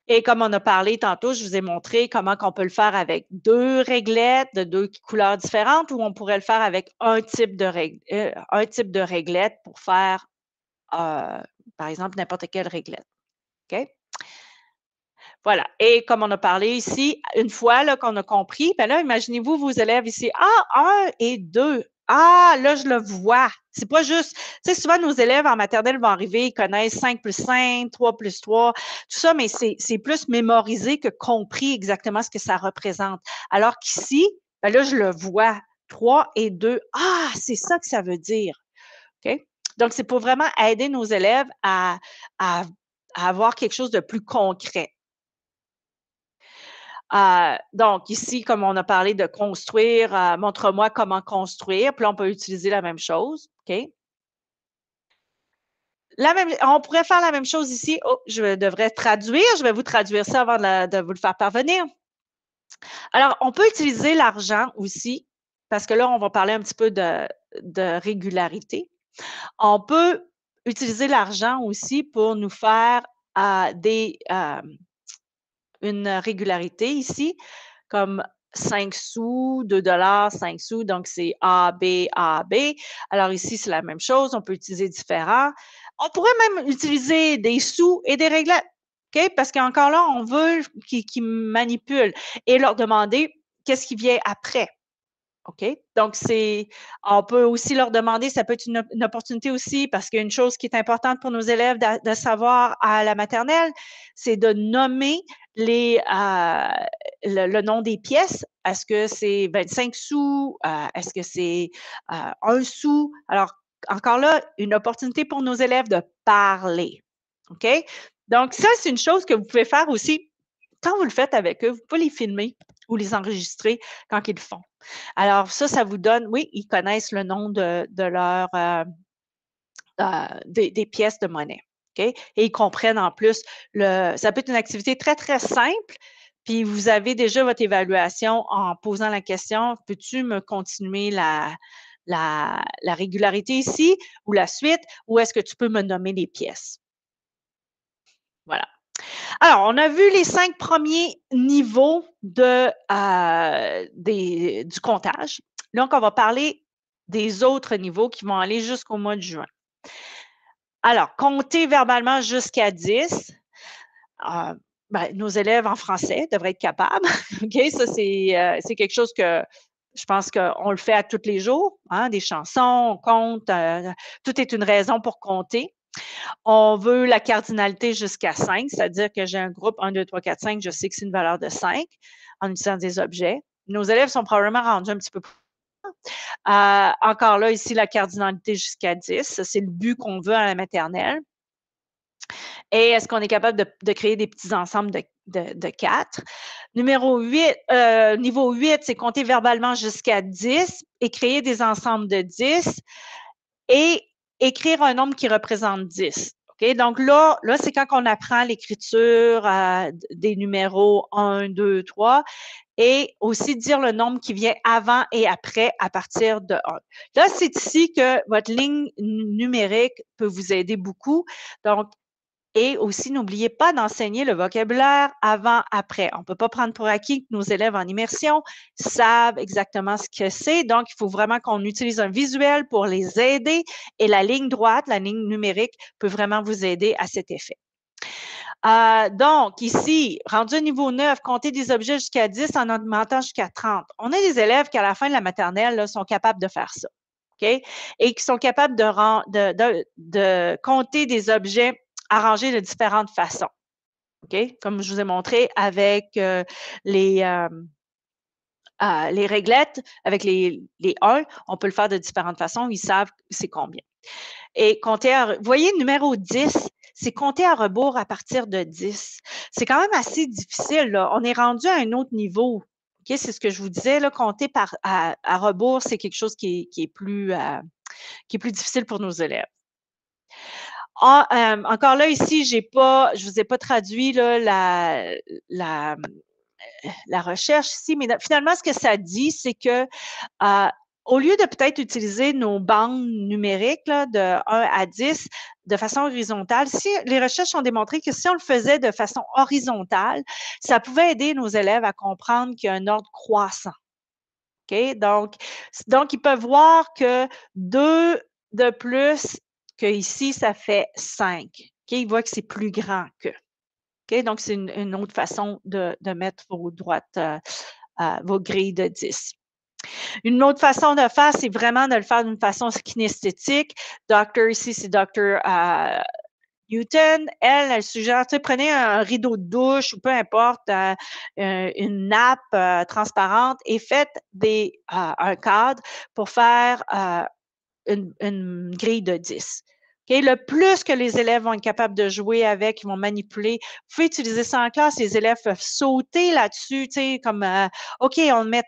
[SPEAKER 1] Et comme on a parlé tantôt, je vous ai montré comment on peut le faire avec 2 réglettes de 2 couleurs différentes ou on pourrait le faire avec un type de réglette pour faire, par exemple, n'importe quelle réglette. OK? Voilà. Et comme on a parlé ici, une fois qu'on a compris, ben là, imaginez-vous vos élèves ici. 1 et 2. Là, je le vois. C'est pas juste, tu sais, souvent nos élèves en maternelle vont arriver, ils connaissent 5 plus 5, 3 plus 3, tout ça, mais c'est plus mémorisé que compris exactement ce que ça représente. Alors qu'ici, ben là, je le vois. 3 et 2. Ah, c'est ça que ça veut dire. OK? Donc, c'est pour vraiment aider nos élèves à à avoir quelque chose de plus concret. Donc ici, comme on a parlé de construire, montre-moi comment construire, puis là, on peut utiliser la même chose, OK? On pourrait faire la même chose ici. Oh, je devrais traduire. Je vais vous traduire ça avant de vous le faire parvenir. Alors, on peut utiliser l'argent aussi, parce que là, on va parler un petit peu de régularité. On peut utiliser l'argent aussi pour nous faire une régularité ici, comme 5 sous, 2 $, 5 sous, donc c'est A, B, A, B. Alors ici, c'est la même chose, on peut utiliser différents. On pourrait même utiliser des sous et des réglettes, OK? Parce qu'encore là, on veut qu'ils manipulent et leur demander qu'est-ce qui vient après. OK? Donc, on peut aussi leur demander, ça peut être une opportunité aussi, parce qu'une chose qui est importante pour nos élèves de savoir à la maternelle, c'est de nommer le nom des pièces. Est-ce que c'est 25 sous? Est-ce que c'est 1 sou? Alors, encore là, une opportunité pour nos élèves de parler. OK? Donc, ça, c'est une chose que vous pouvez faire aussi. Quand vous le faites avec eux, vous pouvez les filmer ou les enregistrer quand ils le font. Alors ça vous donne, oui, ils connaissent le nom de leur, des pièces de monnaie, OK? Et ils comprennent en plus ça peut être une activité très, très simple, puis vous avez déjà votre évaluation en posant la question: «Peux-tu me continuer la régularité ici ou la suite ou est-ce que tu peux me nommer les pièces?» Voilà. Alors, on a vu les 5 premiers niveaux du comptage. Donc, on va parler des autres niveaux qui vont aller jusqu'au mois de juin. Alors, compter verbalement jusqu'à 10, heu, nos élèves en français devraient être capables. OK? Ça, c'est quelque chose que je pense qu'on le fait à tous les jours, hein, des chansons, on compte, tout est une raison pour compter. On veut la cardinalité jusqu'à 5, c'est-à-dire que j'ai un groupe 1, 2, 3, 4, 5, je sais que c'est une valeur de 5 en utilisant des objets. Nos élèves sont probablement rendus un petit peu plus. Encore là, ici, la cardinalité jusqu'à 10, c'est le but qu'on veut à la maternelle. Et est-ce qu'on est capable de créer des petits ensembles de 4? Numéro 8, niveau 8, c'est compter verbalement jusqu'à 10 et créer des ensembles de 10 et écrire un nombre qui représente 10. OK? Donc là c'est quand on apprend l'écriture des numéros 1, 2, 3 et aussi dire le nombre qui vient avant et après à partir de 1. Là, c'est ici que votre ligne numérique peut vous aider beaucoup. Donc, et aussi, n'oubliez pas d'enseigner le vocabulaire avant, après. On ne peut pas prendre pour acquis que nos élèves en immersion savent exactement ce que c'est. Donc, il faut vraiment qu'on utilise un visuel pour les aider. Et la ligne droite, la ligne numérique, peut vraiment vous aider à cet effet. Donc, ici, rendu au niveau 9, compter des objets jusqu'à 10 en augmentant jusqu'à 30. On a des élèves qui, à la fin de la maternelle, là, sont capables de faire ça. OK? Et qui sont capables de compter des objets arrangés de différentes façons. OK? Comme je vous ai montré avec les réglettes, avec les 1, on peut le faire de différentes façons. Ils savent c'est combien. Et compter vous voyez, numéro 10, c'est compter à rebours à partir de 10. C'est quand même assez difficile, là. On est rendu à un autre niveau. OK? C'est ce que je vous disais, là, compter à rebours, c'est quelque chose qui est plus difficile pour nos élèves. Encore là, ici, je vous ai pas traduit là, la recherche ici, mais finalement, ce que ça dit, c'est que au lieu de peut-être utiliser nos bandes numériques là, de 1 à 10 de façon horizontale, si les recherches ont démontré que si on le faisait de façon horizontale, ça pouvait aider nos élèves à comprendre qu'il y a un ordre croissant. OK? Donc, ils peuvent voir que 2 de plus que ici, ça fait 5. OK? Ils voient que c'est plus grand que. OK? Donc, c'est une autre façon de mettre vos grilles de 10. Une autre façon de faire, c'est vraiment de le faire d'une façon kinesthétique. Docteur, ici, c'est Docteur Newton, elle suggère, tu sais, prenez un rideau de douche ou peu importe, une nappe transparente et faites un cadre pour faire une grille de 10. OK? Le plus que les élèves vont être capables de jouer avec, ils vont manipuler, vous pouvez utiliser ça en classe, les élèves peuvent sauter là-dessus, tu sais, comme, OK, on met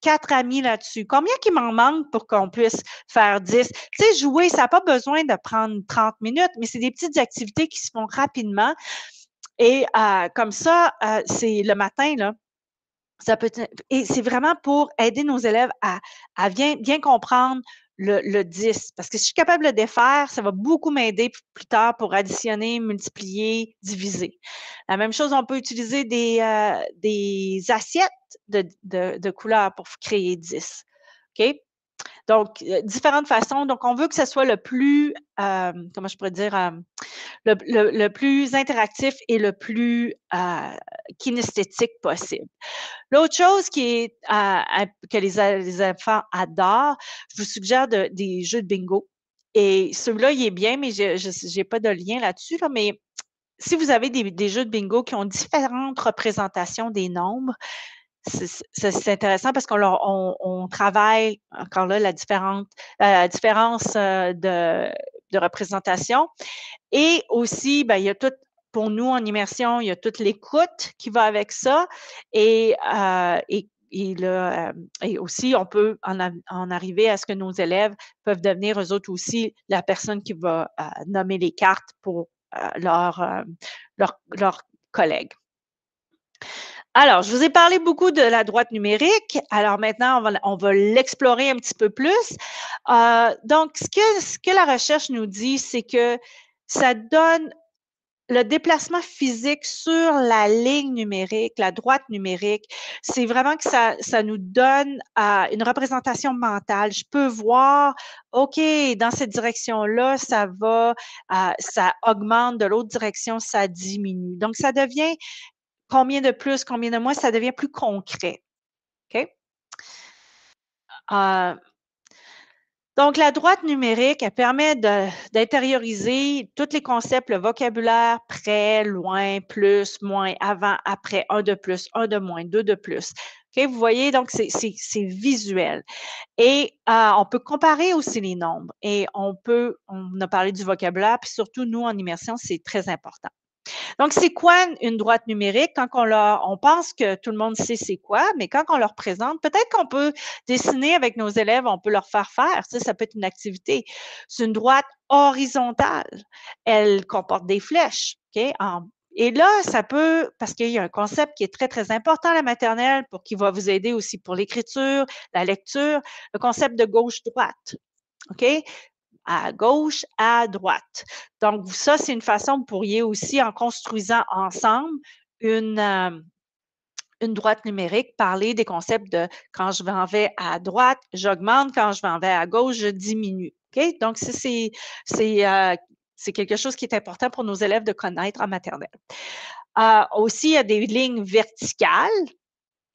[SPEAKER 1] 4 amis là-dessus. Combien qu'il m'en manque pour qu'on puisse faire 10? Tu sais, jouer, ça n'a pas besoin de prendre 30 minutes, mais c'est des petites activités qui se font rapidement. Et comme ça, c'est le matin, là, ça peut être, et c'est vraiment pour aider nos élèves à bien comprendre le 10. Parce que si je suis capable de le défaire, ça va beaucoup m'aider plus tard pour additionner, multiplier, diviser. La même chose, on peut utiliser des assiettes de couleurs pour créer 10. OK? Donc, différentes façons. Donc, on veut que ce soit le plus, comment je pourrais dire, le plus interactif et le plus kinesthétique possible. L'autre chose que les enfants adorent, je vous suggère des jeux de bingo. Et celui-là, il est bien, mais je n'ai pas de lien là-dessus, là, mais si vous avez des jeux de bingo qui ont différentes représentations des nombres, c'est intéressant parce on travaille encore là la différence de représentation. Et aussi, ben, il y a tout, pour nous en immersion, il y a toute l'écoute qui va avec ça. Et aussi, on peut en arriver à ce que nos élèves peuvent devenir eux autres aussi la personne qui va nommer les cartes pour leurs collègues. Alors, je vous ai parlé beaucoup de la droite numérique. Alors maintenant, on va l'explorer un petit peu plus. Donc, ce que la recherche nous dit, c'est que ça donne le déplacement physique sur la ligne numérique, la droite numérique, c'est vraiment que ça nous donne une représentation mentale. Je peux voir, OK, dans cette direction-là, ça va, ça augmente, de l'autre direction, ça diminue. Donc, ça devient combien de plus, combien de moins, ça devient plus concret. OK? Euh, Donc, la droite numérique, elle permet d'intérioriser tous les concepts, le vocabulaire, près, loin, plus, moins, avant, après, un de plus, un de moins, deux de plus. OK, vous voyez, donc c'est visuel. Et on peut comparer aussi les nombres. Et on a parlé du vocabulaire, puis surtout, nous, en immersion, c'est très important. Donc, c'est quoi une droite numérique? Quand on pense que tout le monde sait c'est quoi, mais quand on leur présente, peut-être qu'on peut dessiner avec nos élèves, on peut leur faire faire. Ça peut être une activité. C'est une droite horizontale. Elle comporte des flèches. OK? Et là, ça peut, parce qu'il y a un concept qui est très, très important à la maternelle qui va vous aider aussi pour l'écriture, la lecture, le concept de gauche-droite. OK? À gauche, à droite. Donc, ça, c'est une façon, vous pourriez aussi, en construisant ensemble une droite numérique, parler des concepts de quand je m'en vais à droite, j'augmente, quand je m'en vais à gauche, je diminue. OK? Donc, c'est quelque chose qui est important pour nos élèves de connaître en maternelle. Aussi, il y a des lignes verticales.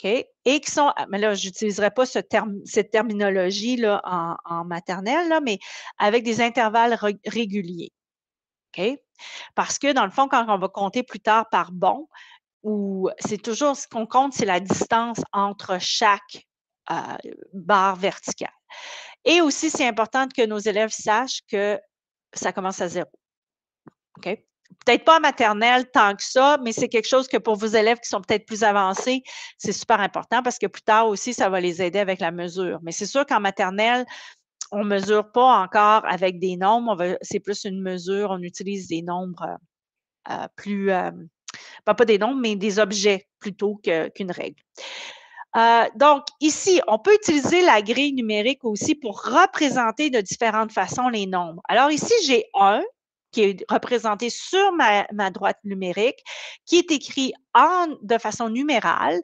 [SPEAKER 1] OK? Et qui sont, mais là, je n'utiliserai pas cette terminologie-là en maternelle, là, mais avec des intervalles réguliers. OK? Parce que, dans le fond, quand on va compter plus tard par bon, ou c'est toujours ce qu'on compte, c'est la distance entre chaque barre verticale. Et aussi, c'est important que nos élèves sachent que ça commence à 0. OK? Peut-être pas en maternelle tant que ça, mais c'est quelque chose que pour vos élèves qui sont peut-être plus avancés, c'est super important parce que plus tard aussi, ça va les aider avec la mesure. Mais c'est sûr qu'en maternelle, on ne mesure pas encore avec des nombres, c'est plus une mesure, on utilise des nombres plus, pas des nombres, mais des objets plutôt qu'une règle. Donc, ici, on peut utiliser la grille numérique aussi pour représenter de différentes façons les nombres. Alors ici, j'ai 1 qui est représenté sur ma droite numérique, qui est écrit de façon numérale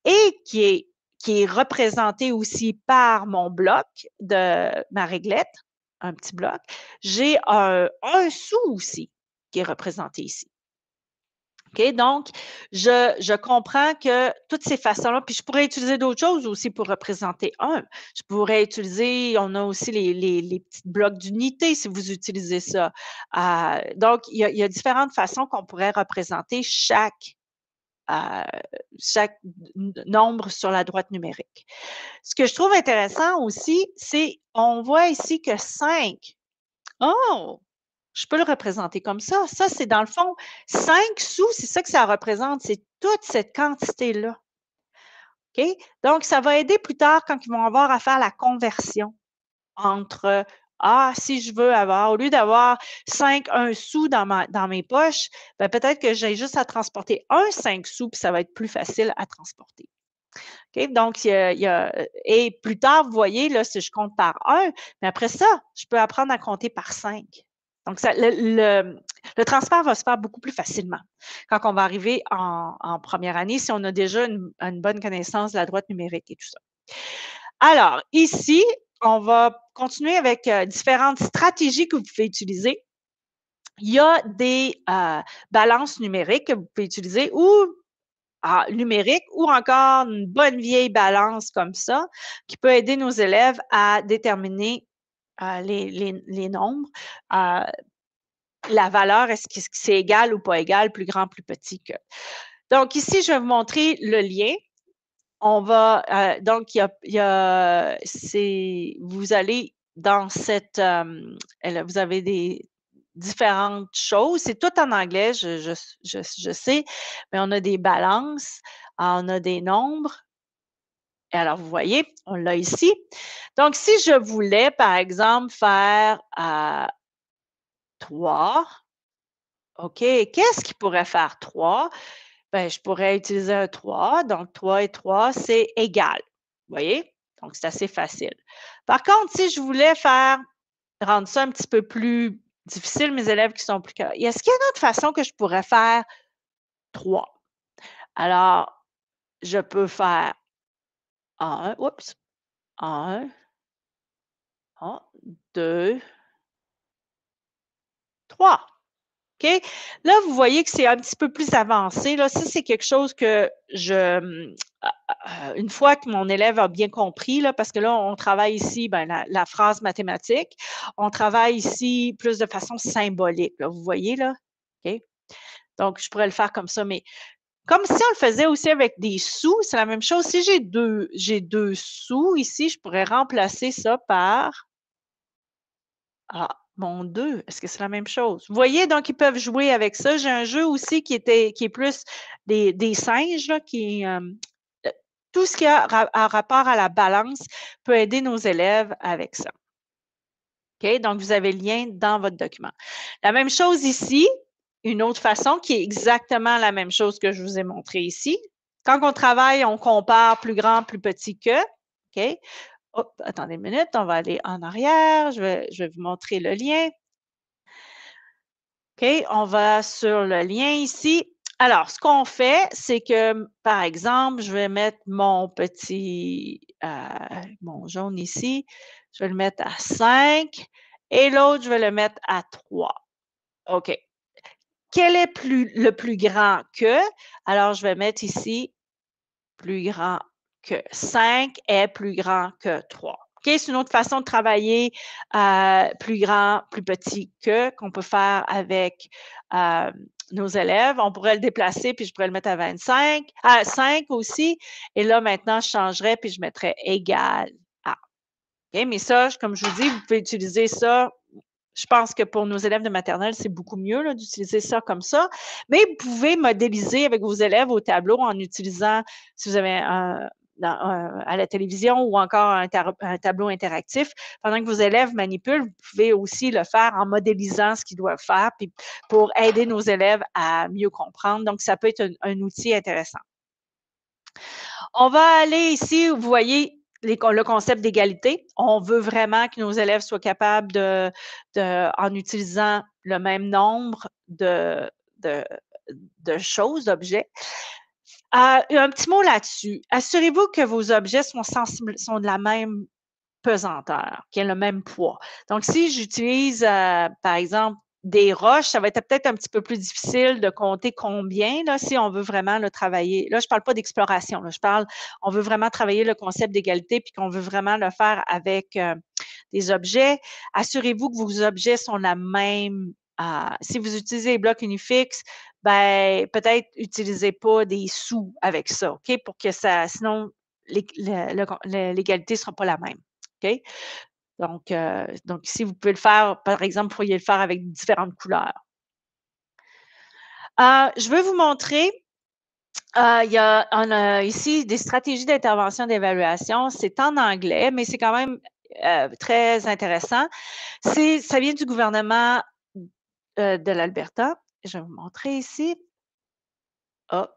[SPEAKER 1] et qui est représenté aussi par mon bloc de ma réglette, un petit bloc. J'ai un sou aussi qui est représenté ici. OK? Donc, je comprends que toutes ces façons-là, puis je pourrais utiliser d'autres choses aussi pour représenter 1. Je pourrais utiliser, on a aussi les petits blocs d'unité si vous utilisez ça. Donc, il y a différentes façons qu'on pourrait représenter heu, chaque nombre sur la droite numérique. Ce que je trouve intéressant aussi, c'est on voit ici que 5. Oh! Je peux le représenter comme ça. Ça, c'est dans le fond 5 sous, c'est ça que ça représente, c'est toute cette quantité-là, OK? Donc ça va aider plus tard quand ils vont avoir à faire la conversion entre, si je veux avoir au lieu d'avoir 5 1 sou dans mes poches, ben, peut-être que j'ai juste à transporter un 5 sous, puis ça va être plus facile à transporter. OK? Donc et plus tard, vous voyez, là, si je compte par 1, mais après ça, je peux apprendre à compter par 5. Donc ça le transfert va se faire beaucoup plus facilement quand on va arriver en première année, si on a déjà une bonne connaissance de la droite numérique et tout ça. Alors ici, on va continuer avec, différentes stratégies que vous pouvez utiliser. Il y a des, balances numériques que vous pouvez utiliser ou numérique ou encore une bonne vieille balance comme ça, qui peut aider nos élèves à déterminer, les nombres. La valeur, est-ce que c'est égal ou pas égal, plus grand, plus petit que. Donc ici, je vais vous montrer le lien. On va, donc vous allez dans cette, vous avez des différentes choses. C'est tout en anglais, je sais, mais on a des balances, on a des nombres. Et alors, vous voyez, on l'a ici. Donc, si je voulais, par exemple, faire 3, OK, qu'est-ce qui pourrait faire 3? Ben, je pourrais utiliser un 3. Donc, 3 et 3, c'est égal. Vous voyez? Donc, c'est assez facile. Par contre, si je voulais rendre ça un petit peu plus difficile, mes élèves qui sont plus est-ce qu'il y a une autre façon que je pourrais faire 3? Alors, je peux faire 1, oups, 1, 2, 3. OK? Là, vous voyez que c'est un petit peu plus avancé. Là, ça, c'est quelque chose que une fois que mon élève a bien compris, là, parce que là, on travaille ici, ben, la phrase mathématique. On travaille ici plus de façon symbolique, là. Vous voyez, là? OK? Donc, je pourrais le faire comme ça, mais comme si on le faisait aussi avec des sous, c'est la même chose. Si j'ai deux sous ici, je pourrais remplacer ça par mon 2, est-ce que c'est la même chose? Vous voyez, donc ils peuvent jouer avec ça. J'ai un jeu aussi qui est plus des singes, là, heu, tout ce qui a rapport à la balance peut aider nos élèves avec ça. OK? Donc, vous avez le lien dans votre document. La même chose ici, une autre façon qui est exactement la même chose que je vous ai montré ici. Quand on travaille, on compare plus grand, plus petit que. OK? Hop, attendez une minute, on va aller en arrière. Je vais vous montrer le lien. OK, on va sur le lien ici. Alors, ce qu'on fait, c'est que, par exemple, je vais mettre mon jaune ici, je vais le mettre à 5 et l'autre, je vais le mettre à 3. OK. Quel est le plus grand que? Alors, je vais mettre ici plus grand que 5 est plus grand que 3. OK, c'est une autre façon de travailler, plus grand, plus petit que, qu'on peut faire avec, nos élèves. On pourrait le déplacer, puis je pourrais le mettre à 5 aussi et là, maintenant, je changerais, puis je mettrais égal à. OK, mais ça, comme je vous dis, vous pouvez utiliser ça. Je pense que pour nos élèves de maternelle, c'est beaucoup mieux là, d'utiliser ça comme ça. Mais vous pouvez modéliser avec vos élèves au tableau en utilisant, si vous avez à la télévision ou encore un tableau interactif, pendant que vos élèves manipulent, vous pouvez aussi le faire en modélisant ce qu'ils doivent faire puis pour aider nos élèves à mieux comprendre. Donc, ça peut être un outil intéressant. On va aller ici, vous voyez le concept d'égalité. On veut vraiment que nos élèves soient capables en utilisant le même nombre de, de choses, d'objets. Un petit mot là-dessus. Assurez-vous que vos objets sont de la même pesanteur, qui ont le même poids. Donc, si j'utilise, par exemple, des roches, ça va être peut-être un petit peu plus difficile de compter combien, là, si on veut vraiment le travailler. Là, je parle pas d'exploration, là, on veut vraiment travailler le concept d'égalité puis qu'on veut vraiment le faire avec des objets. Assurez-vous que vos objets sont la même. Si vous utilisez les blocs unifixes, ben peut-être utilisez pas des sous avec ça, OK? Pour que ça, sinon l'égalité ne sera pas la même. OK? Donc, si vous pouvez le faire, par exemple, vous pourriez le faire avec différentes couleurs. Je veux vous montrer, on a ici des stratégies d'intervention d'évaluation. C'est en anglais, mais c'est quand même très intéressant. Ça vient du gouvernement de l'Alberta. Je vais vous montrer ici. Ah,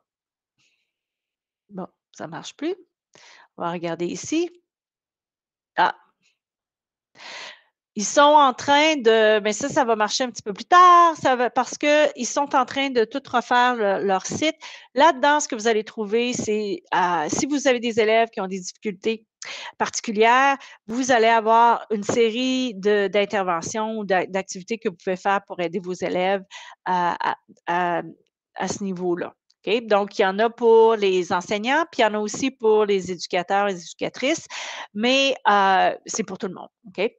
[SPEAKER 1] bon, ça ne marche plus. On va regarder ici. Ah, ils sont en train de, mais ça va marcher un petit peu plus tard, parce qu'ils sont en train de tout refaire leur site. Là-dedans, ce que vous allez trouver, c'est si vous avez des élèves qui ont des difficultés particulières, vous allez avoir une série d'interventions ou d'activités que vous pouvez faire pour aider vos élèves à, à- à ce niveau-là. OK? Donc, il y en a pour les enseignants, puis il y en a aussi pour les éducateurs et les éducatrices, mais c'est pour tout le monde. OK?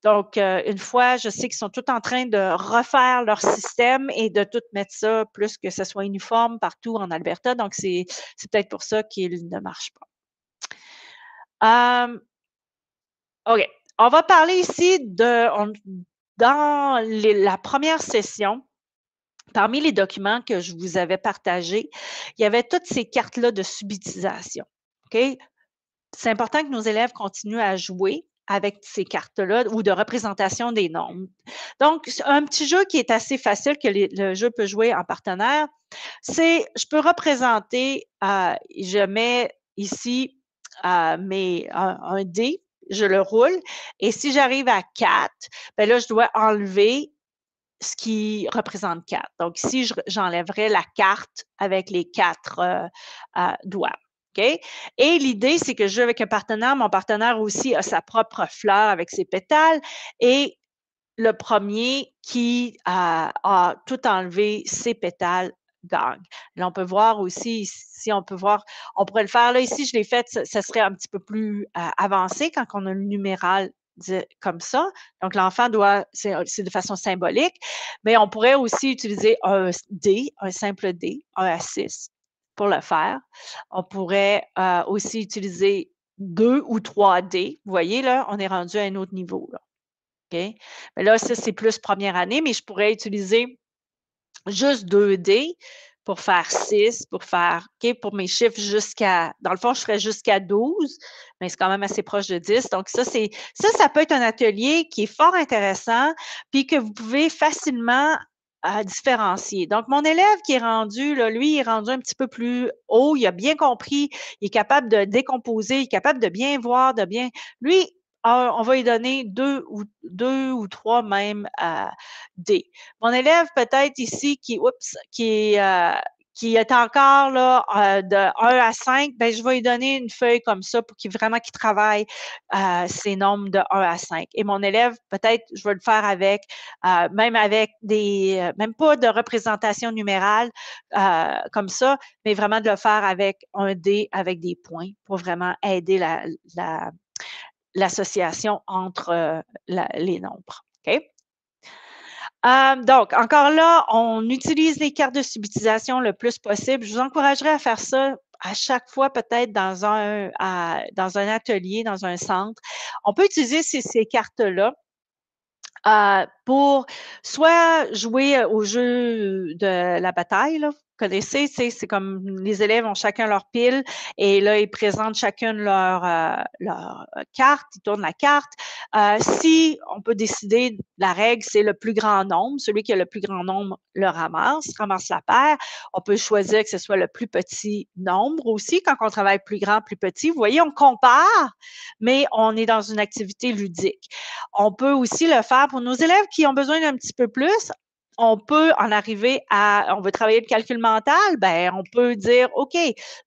[SPEAKER 1] Donc, une fois, je sais qu'ils sont tous en train de refaire leur système et de tout mettre ça, plus que ce soit uniforme partout en Alberta. Donc, c'est peut-être pour ça qu'il ne marche pas. OK. On va parler ici dans la première session, parmi les documents que je vous avais partagés, il y avait toutes ces cartes-là de subitisation. OK? C'est important que nos élèves continuent à jouer avec ces cartes-là ou de représentation des nombres. Donc, un petit jeu qui est assez facile que le jeu peut jouer en partenaire, c'est, je peux représenter, je mets ici un dé, je le roule, et si j'arrive à 4, ben là, je dois enlever ce qui représente 4. Donc, ici, j'enlèverais la carte avec les 4 doigts. OK? Et l'idée, c'est que je joue avec un partenaire. Mon partenaire aussi a sa propre fleur avec ses pétales. Et le premier qui a tout enlevé ses pétales gagne. Là, on peut voir aussi, si on peut voir, on pourrait le faire là. Ici, je l'ai fait, ça serait un petit peu plus avancé quand on a le numéral comme ça. Donc, l'enfant c'est de façon symbolique, mais on pourrait aussi utiliser un dé, un simple dé, 1 à 6 pour le faire. On pourrait aussi utiliser 2 ou 3 dés. Vous voyez, là, on est rendu à un autre niveau. Là. OK? Mais là, ça, c'est plus première année, mais je pourrais utiliser juste 2 dés pour faire 6, pour faire, OK, pour mes chiffres dans le fond, je ferais jusqu'à 12, mais c'est quand même assez proche de 10. Donc, ça peut être un atelier qui est fort intéressant, puis que vous pouvez facilement différencier. Donc, mon élève qui est rendu, là, lui, il est rendu un petit peu plus haut, il a bien compris, il est capable de décomposer, il est capable de bien voir, lui, on va lui donner deux ou trois même D. Mon élève peut-être ici qui est encore là de 1 à 5, ben, je vais lui donner une feuille comme ça pour qu'il travaille ces nombres de 1 à 5. Et mon élève, peut-être, je vais le faire même avec même pas de représentation numérale comme ça, mais vraiment de le faire avec un dé avec des points pour vraiment aider l'association entre les nombres. OK? Donc, encore là, on utilise les cartes de subitisation le plus possible. Je vous encouragerais à faire ça à chaque fois, peut-être dans un atelier, dans un centre. On peut utiliser ces cartes-là pour soit jouer au jeu de la bataille, là. Vous connaissez, c'est comme les élèves ont chacun leur pile et là, ils présentent chacun leur carte, ils tournent la carte. Si on peut décider, la règle, c'est le plus grand nombre. Celui qui a le plus grand nombre le ramasse la paire. On peut choisir que ce soit le plus petit nombre aussi quand on travaille plus grand, plus petit. Vous voyez, on compare, mais on est dans une activité ludique. On peut aussi le faire pour nos élèves qui ont besoin d'un petit peu plus. On peut en arriver on veut travailler le calcul mental, ben on peut dire, OK,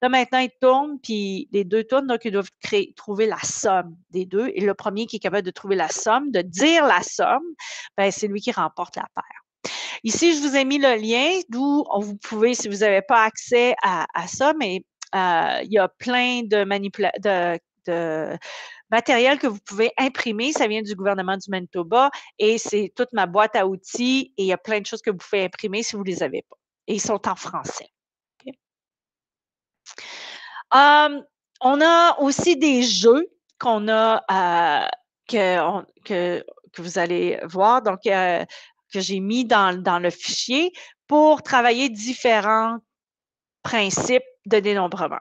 [SPEAKER 1] là maintenant ils tournent, puis les deux tournent, donc ils doivent trouver la somme des deux. Et le premier qui est capable de trouver la somme, de dire la somme, ben c'est lui qui remporte la paire. Ici, je vous ai mis le lien d'où vous pouvez, si vous n'avez pas accès à ça, mais il y a plein de de matériel que vous pouvez imprimer. Ça vient du gouvernement du Manitoba et c'est toute ma boîte à outils et il y a plein de choses que vous pouvez imprimer si vous ne les avez pas. Et ils sont en français. OK? On a aussi des jeux qu'on a, que vous allez voir, donc que j'ai mis dans le fichier pour travailler différents principes de dénombrement.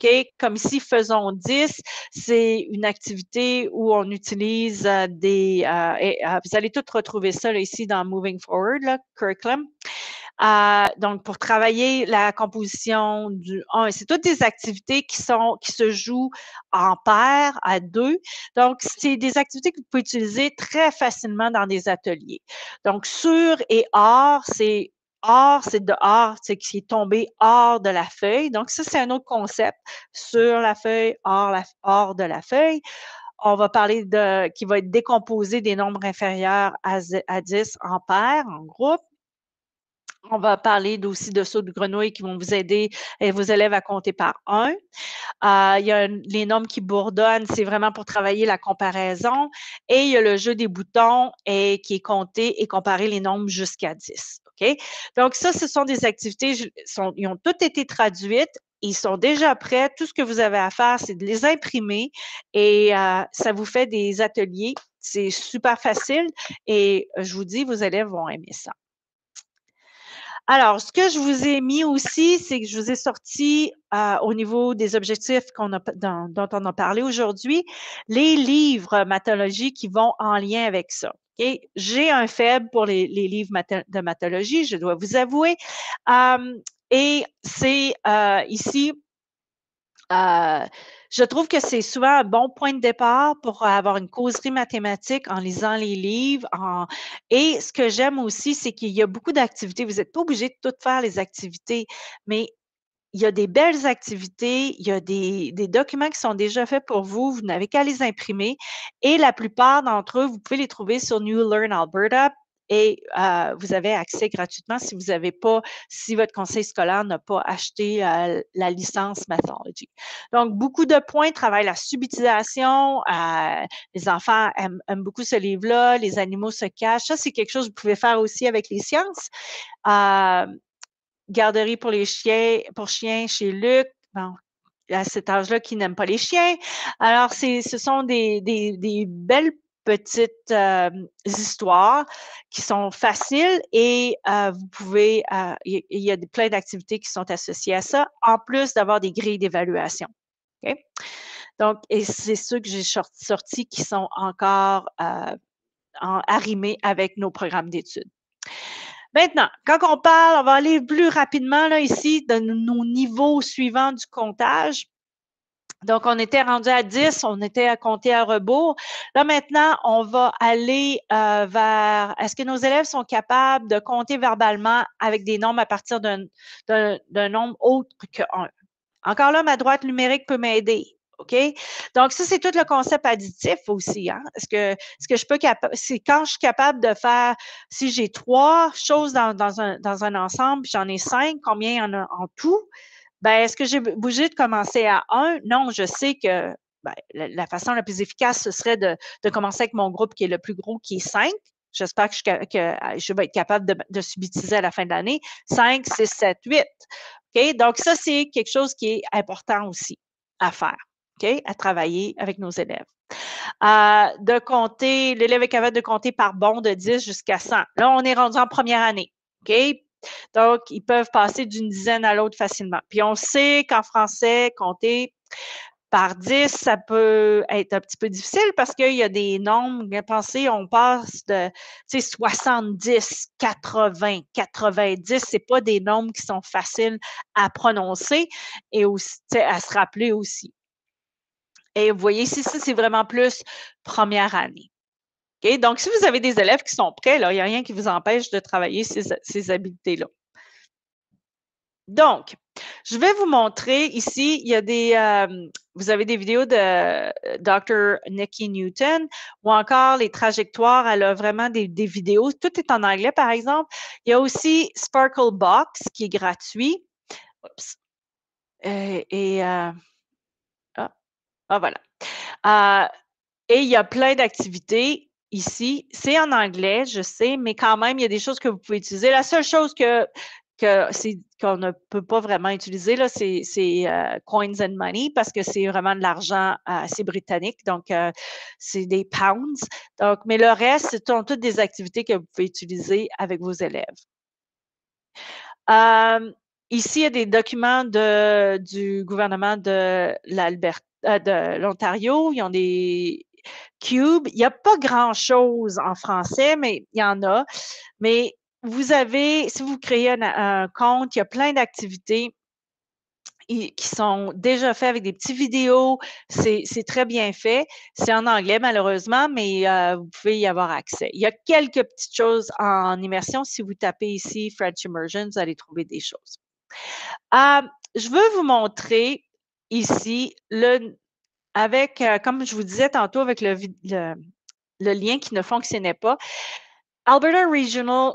[SPEAKER 1] OK? Comme ici, faisons 10, c'est une activité où on utilise vous allez tout retrouver ça là, ici dans Moving Forward, là, Curriculum. Donc, pour travailler la composition du 1, c'est toutes des activités qui se jouent en paire, à 2. Donc, c'est des activités que vous pouvez utiliser très facilement dans des ateliers. Donc, sur et hors, c'est dehors, c'est qui est tombé hors de la feuille. Donc, ça, c'est un autre concept. Sur la feuille, hors de la feuille. On va parler qui va être décomposé des nombres inférieurs à 10 en paires, en groupe. On va parler aussi de sauts de grenouille qui vont vous aider et vos élèves à compter par 1. Il y a les nombres qui bourdonnent, c'est vraiment pour travailler la comparaison. Et il y a le jeu des boutons qui est compter et comparer les nombres jusqu'à 10. OK? Donc, ça, ce sont des activités, ils ont toutes été traduites. Ils sont déjà prêts. Tout ce que vous avez à faire, c'est de les imprimer et ça vous fait des ateliers. C'est super facile et je vous dis, vos élèves vont aimer ça. Alors, ce que je vous ai mis aussi, c'est que je vous ai sorti au niveau des objectifs dont on a parlé aujourd'hui, les livres mathologie qui vont en lien avec ça. Okay? J'ai un faible pour les livres de mathologie, je dois vous avouer. Et c'est ici, je trouve que c'est souvent un bon point de départ pour avoir une causerie mathématique en lisant les livres. Et ce que j'aime aussi, c'est qu'il y a beaucoup d'activités. Vous n'êtes pas obligé de toutes faire les activités, mais il y a des belles activités, il y a des documents qui sont déjà faits pour vous, vous n'avez qu'à les imprimer et la plupart d'entre eux, vous pouvez les trouver sur New Learn Alberta et vous avez accès gratuitement si votre conseil scolaire n'a pas acheté la licence Mathology. Donc, beaucoup de points travaillent la subitisation. Les enfants aiment beaucoup ce livre-là. Les animaux se cachent. Ça, c'est quelque chose que vous pouvez faire aussi avec les sciences. Garderie pour chiens chez Luc. Bon, à cet âge-là, qui n'aime pas les chiens. Alors, ce sont des belles petites histoires qui sont faciles et vous pouvez, il y a plein d'activités qui sont associées à ça, en plus d'avoir des grilles d'évaluation. OK? Donc, et c'est ceux que j'ai sortis qui sont encore arrimés avec nos programmes d'études. Maintenant, quand on va aller plus rapidement là, ici de nos niveaux suivants du comptage. Donc, on était rendu à 10, on était à compter à rebours. Là, maintenant, on va aller vers, est-ce que nos élèves sont capables de compter verbalement avec des nombres à partir d'un nombre autre que 1? Encore là, ma droite numérique peut m'aider. OK? Donc, ça, c'est tout le concept additif aussi. Hein? Est-ce que je peux c'est quand je suis capable de faire, si j'ai 3 choses dans un ensemble, j'en ai 5, combien il y en a en tout? Ben, est-ce que j'ai bougé de commencer à 1? Non, je sais que ben, la façon la plus efficace, ce serait de commencer avec mon groupe qui est le plus gros, qui est 5. J'espère que je vais être capable de subutiser à la fin de l'année. 5, 6, 7, 8. OK? Donc, ça, c'est quelque chose qui est important aussi à faire, OK? À travailler avec nos élèves. De compter, l'élève est capable de compter par bond de 10 jusqu'à 100. Là, on est rendu en première année, OK? Donc, ils peuvent passer d'une dizaine à l'autre facilement. Puis, on sait qu'en français, compter par 10, ça peut être un petit peu difficile parce qu'il y a des nombres, bien pensez, on passe de 70, 80, 90, c'est pas des nombres qui sont faciles à prononcer et aussi à se rappeler aussi. Et vous voyez ici, ça, c'est vraiment plus première année. Okay? Donc, si vous avez des élèves qui sont prêts, là, il n'y a rien qui vous empêche de travailler ces habiletés-là. Donc, je vais vous montrer ici, il y a vous avez des vidéos de Dr. Nikki Newton ou encore les trajectoires. Elle a vraiment des vidéos. Tout est en anglais, par exemple. Il y a aussi Sparkle Box qui est gratuit. Oups. Et ah, voilà. Et il y a plein d'activités ici. C'est en anglais, je sais, mais quand même, il y a des choses que vous pouvez utiliser. La seule chose qu'on ne peut pas vraiment utiliser, là, c'est coins and money parce que c'est vraiment de l'argent assez britannique. Donc, c'est des pounds. Donc, mais le reste, ce sont toutes des activités que vous pouvez utiliser avec vos élèves. Ici, il y a des documents du gouvernement de de l'Ontario. Ils ont des cubes. Il n'y a pas grand-chose en français, mais il y en a. Mais vous avez, si vous créez un compte, il y a plein d'activités qui sont déjà faites avec des petites vidéos. C'est très bien fait. C'est en anglais, malheureusement, mais vous pouvez y avoir accès. Il y a quelques petites choses en immersion. Si vous tapez ici French Immersion, vous allez trouver des choses. Je veux vous montrer ici avec, comme je vous disais tantôt, avec le lien qui ne fonctionnait pas. Alberta Regional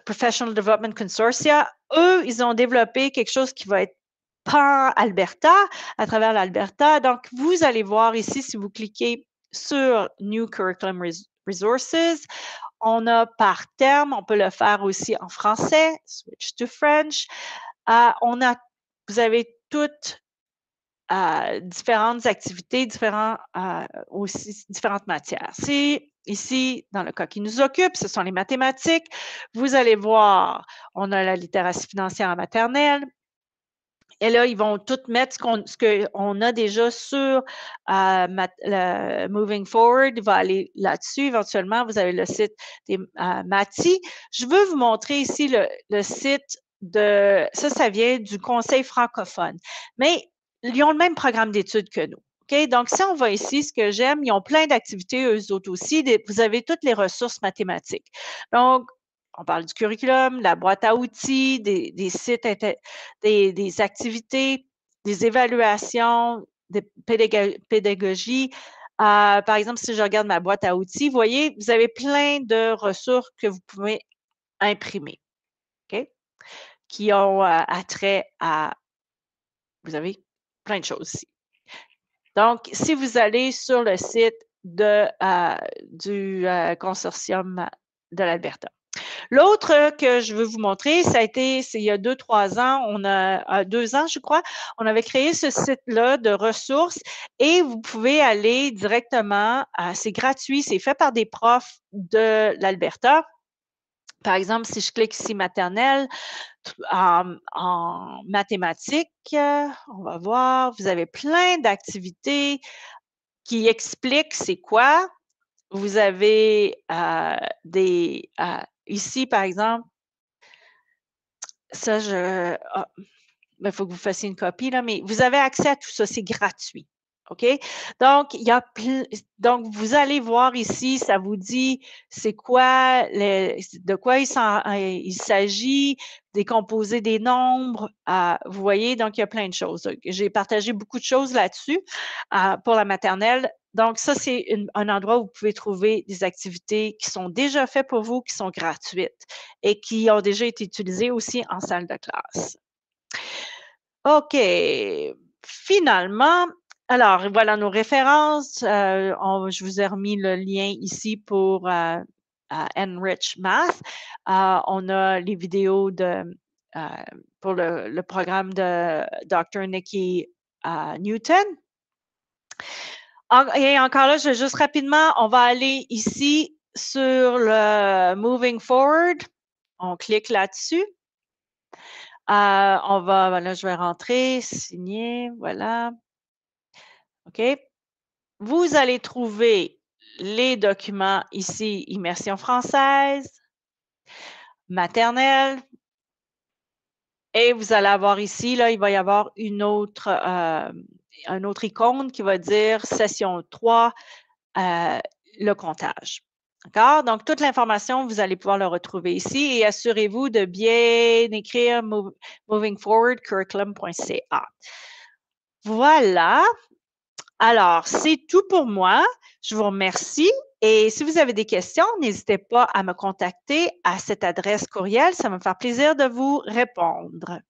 [SPEAKER 1] Professional Development Consortia, eux, ils ont développé quelque chose qui va être pan-Alberta, à travers l'Alberta. Donc, vous allez voir ici, si vous cliquez sur New Curriculum Resources, on a par terme, on peut le faire aussi en français, switch to French. Vous avez toutes différentes activités, aussi différentes matières. Ici, dans le cas qui nous occupe, ce sont les mathématiques. Vous allez voir, on a la littératie financière en maternelle. Et là, ils vont tout mettre ce qu'on a déjà sur Moving Forward. Il va aller là-dessus. Éventuellement, vous avez le site des Mati. Je veux vous montrer ici le site ça vient du Conseil francophone. Mais ils ont le même programme d'études que nous. OK? Donc, si on va ici, ce que j'aime, ils ont plein d'activités, eux autres aussi. Vous avez toutes les ressources mathématiques. Donc, on parle du curriculum, la boîte à outils, des sites, des activités, des évaluations, des pédagogies. Par exemple, si je regarde ma boîte à outils, vous voyez, vous avez plein de ressources que vous pouvez imprimer, OK? Qui ont attrait à... Vous avez plein de choses ici. Donc, si vous allez sur le site du consortium de l'Alberta. L'autre que je veux vous montrer, c'est il y a 2-3 ans, 2 ans, je crois, on avait créé ce site-là de ressources et vous pouvez aller directement, c'est gratuit, c'est fait par des profs de l'Alberta. Par exemple, si je clique ici maternelle, en mathématiques, on va voir, vous avez plein d'activités qui expliquent c'est quoi. Vous avez ici, par exemple, ça, il faut que vous fassiez une copie, là, mais vous avez accès à tout ça, c'est gratuit. OK? Donc, donc, vous allez voir ici, ça vous dit c'est quoi, de quoi il s'agit, décomposer des nombres. Vous voyez, donc il y a plein de choses. J'ai partagé beaucoup de choses là-dessus pour la maternelle. Donc, ça, c'est un endroit où vous pouvez trouver des activités qui sont déjà faites pour vous, qui sont gratuites et qui ont déjà été utilisées aussi en salle de classe. OK. Finalement, alors voilà nos références. Je vous ai remis le lien ici pour Enrich Math. On a les vidéos pour le programme de Dr. Nikki Newton. Et encore là, je vais juste rapidement, on va aller ici sur le Moving Forward. On clique là-dessus. Voilà, je vais rentrer, signer, voilà. OK. Vous allez trouver les documents ici, immersion française, maternelle, et vous allez avoir ici, là, il va y avoir un autre icône qui va dire session 3, le comptage. D'accord? Donc, toute l'information, vous allez pouvoir le retrouver ici et assurez-vous de bien écrire movingforwardcurriculum.ca. Voilà. Alors, c'est tout pour moi. Je vous remercie et si vous avez des questions, n'hésitez pas à me contacter à cette adresse courriel. Ça va me faire plaisir de vous répondre.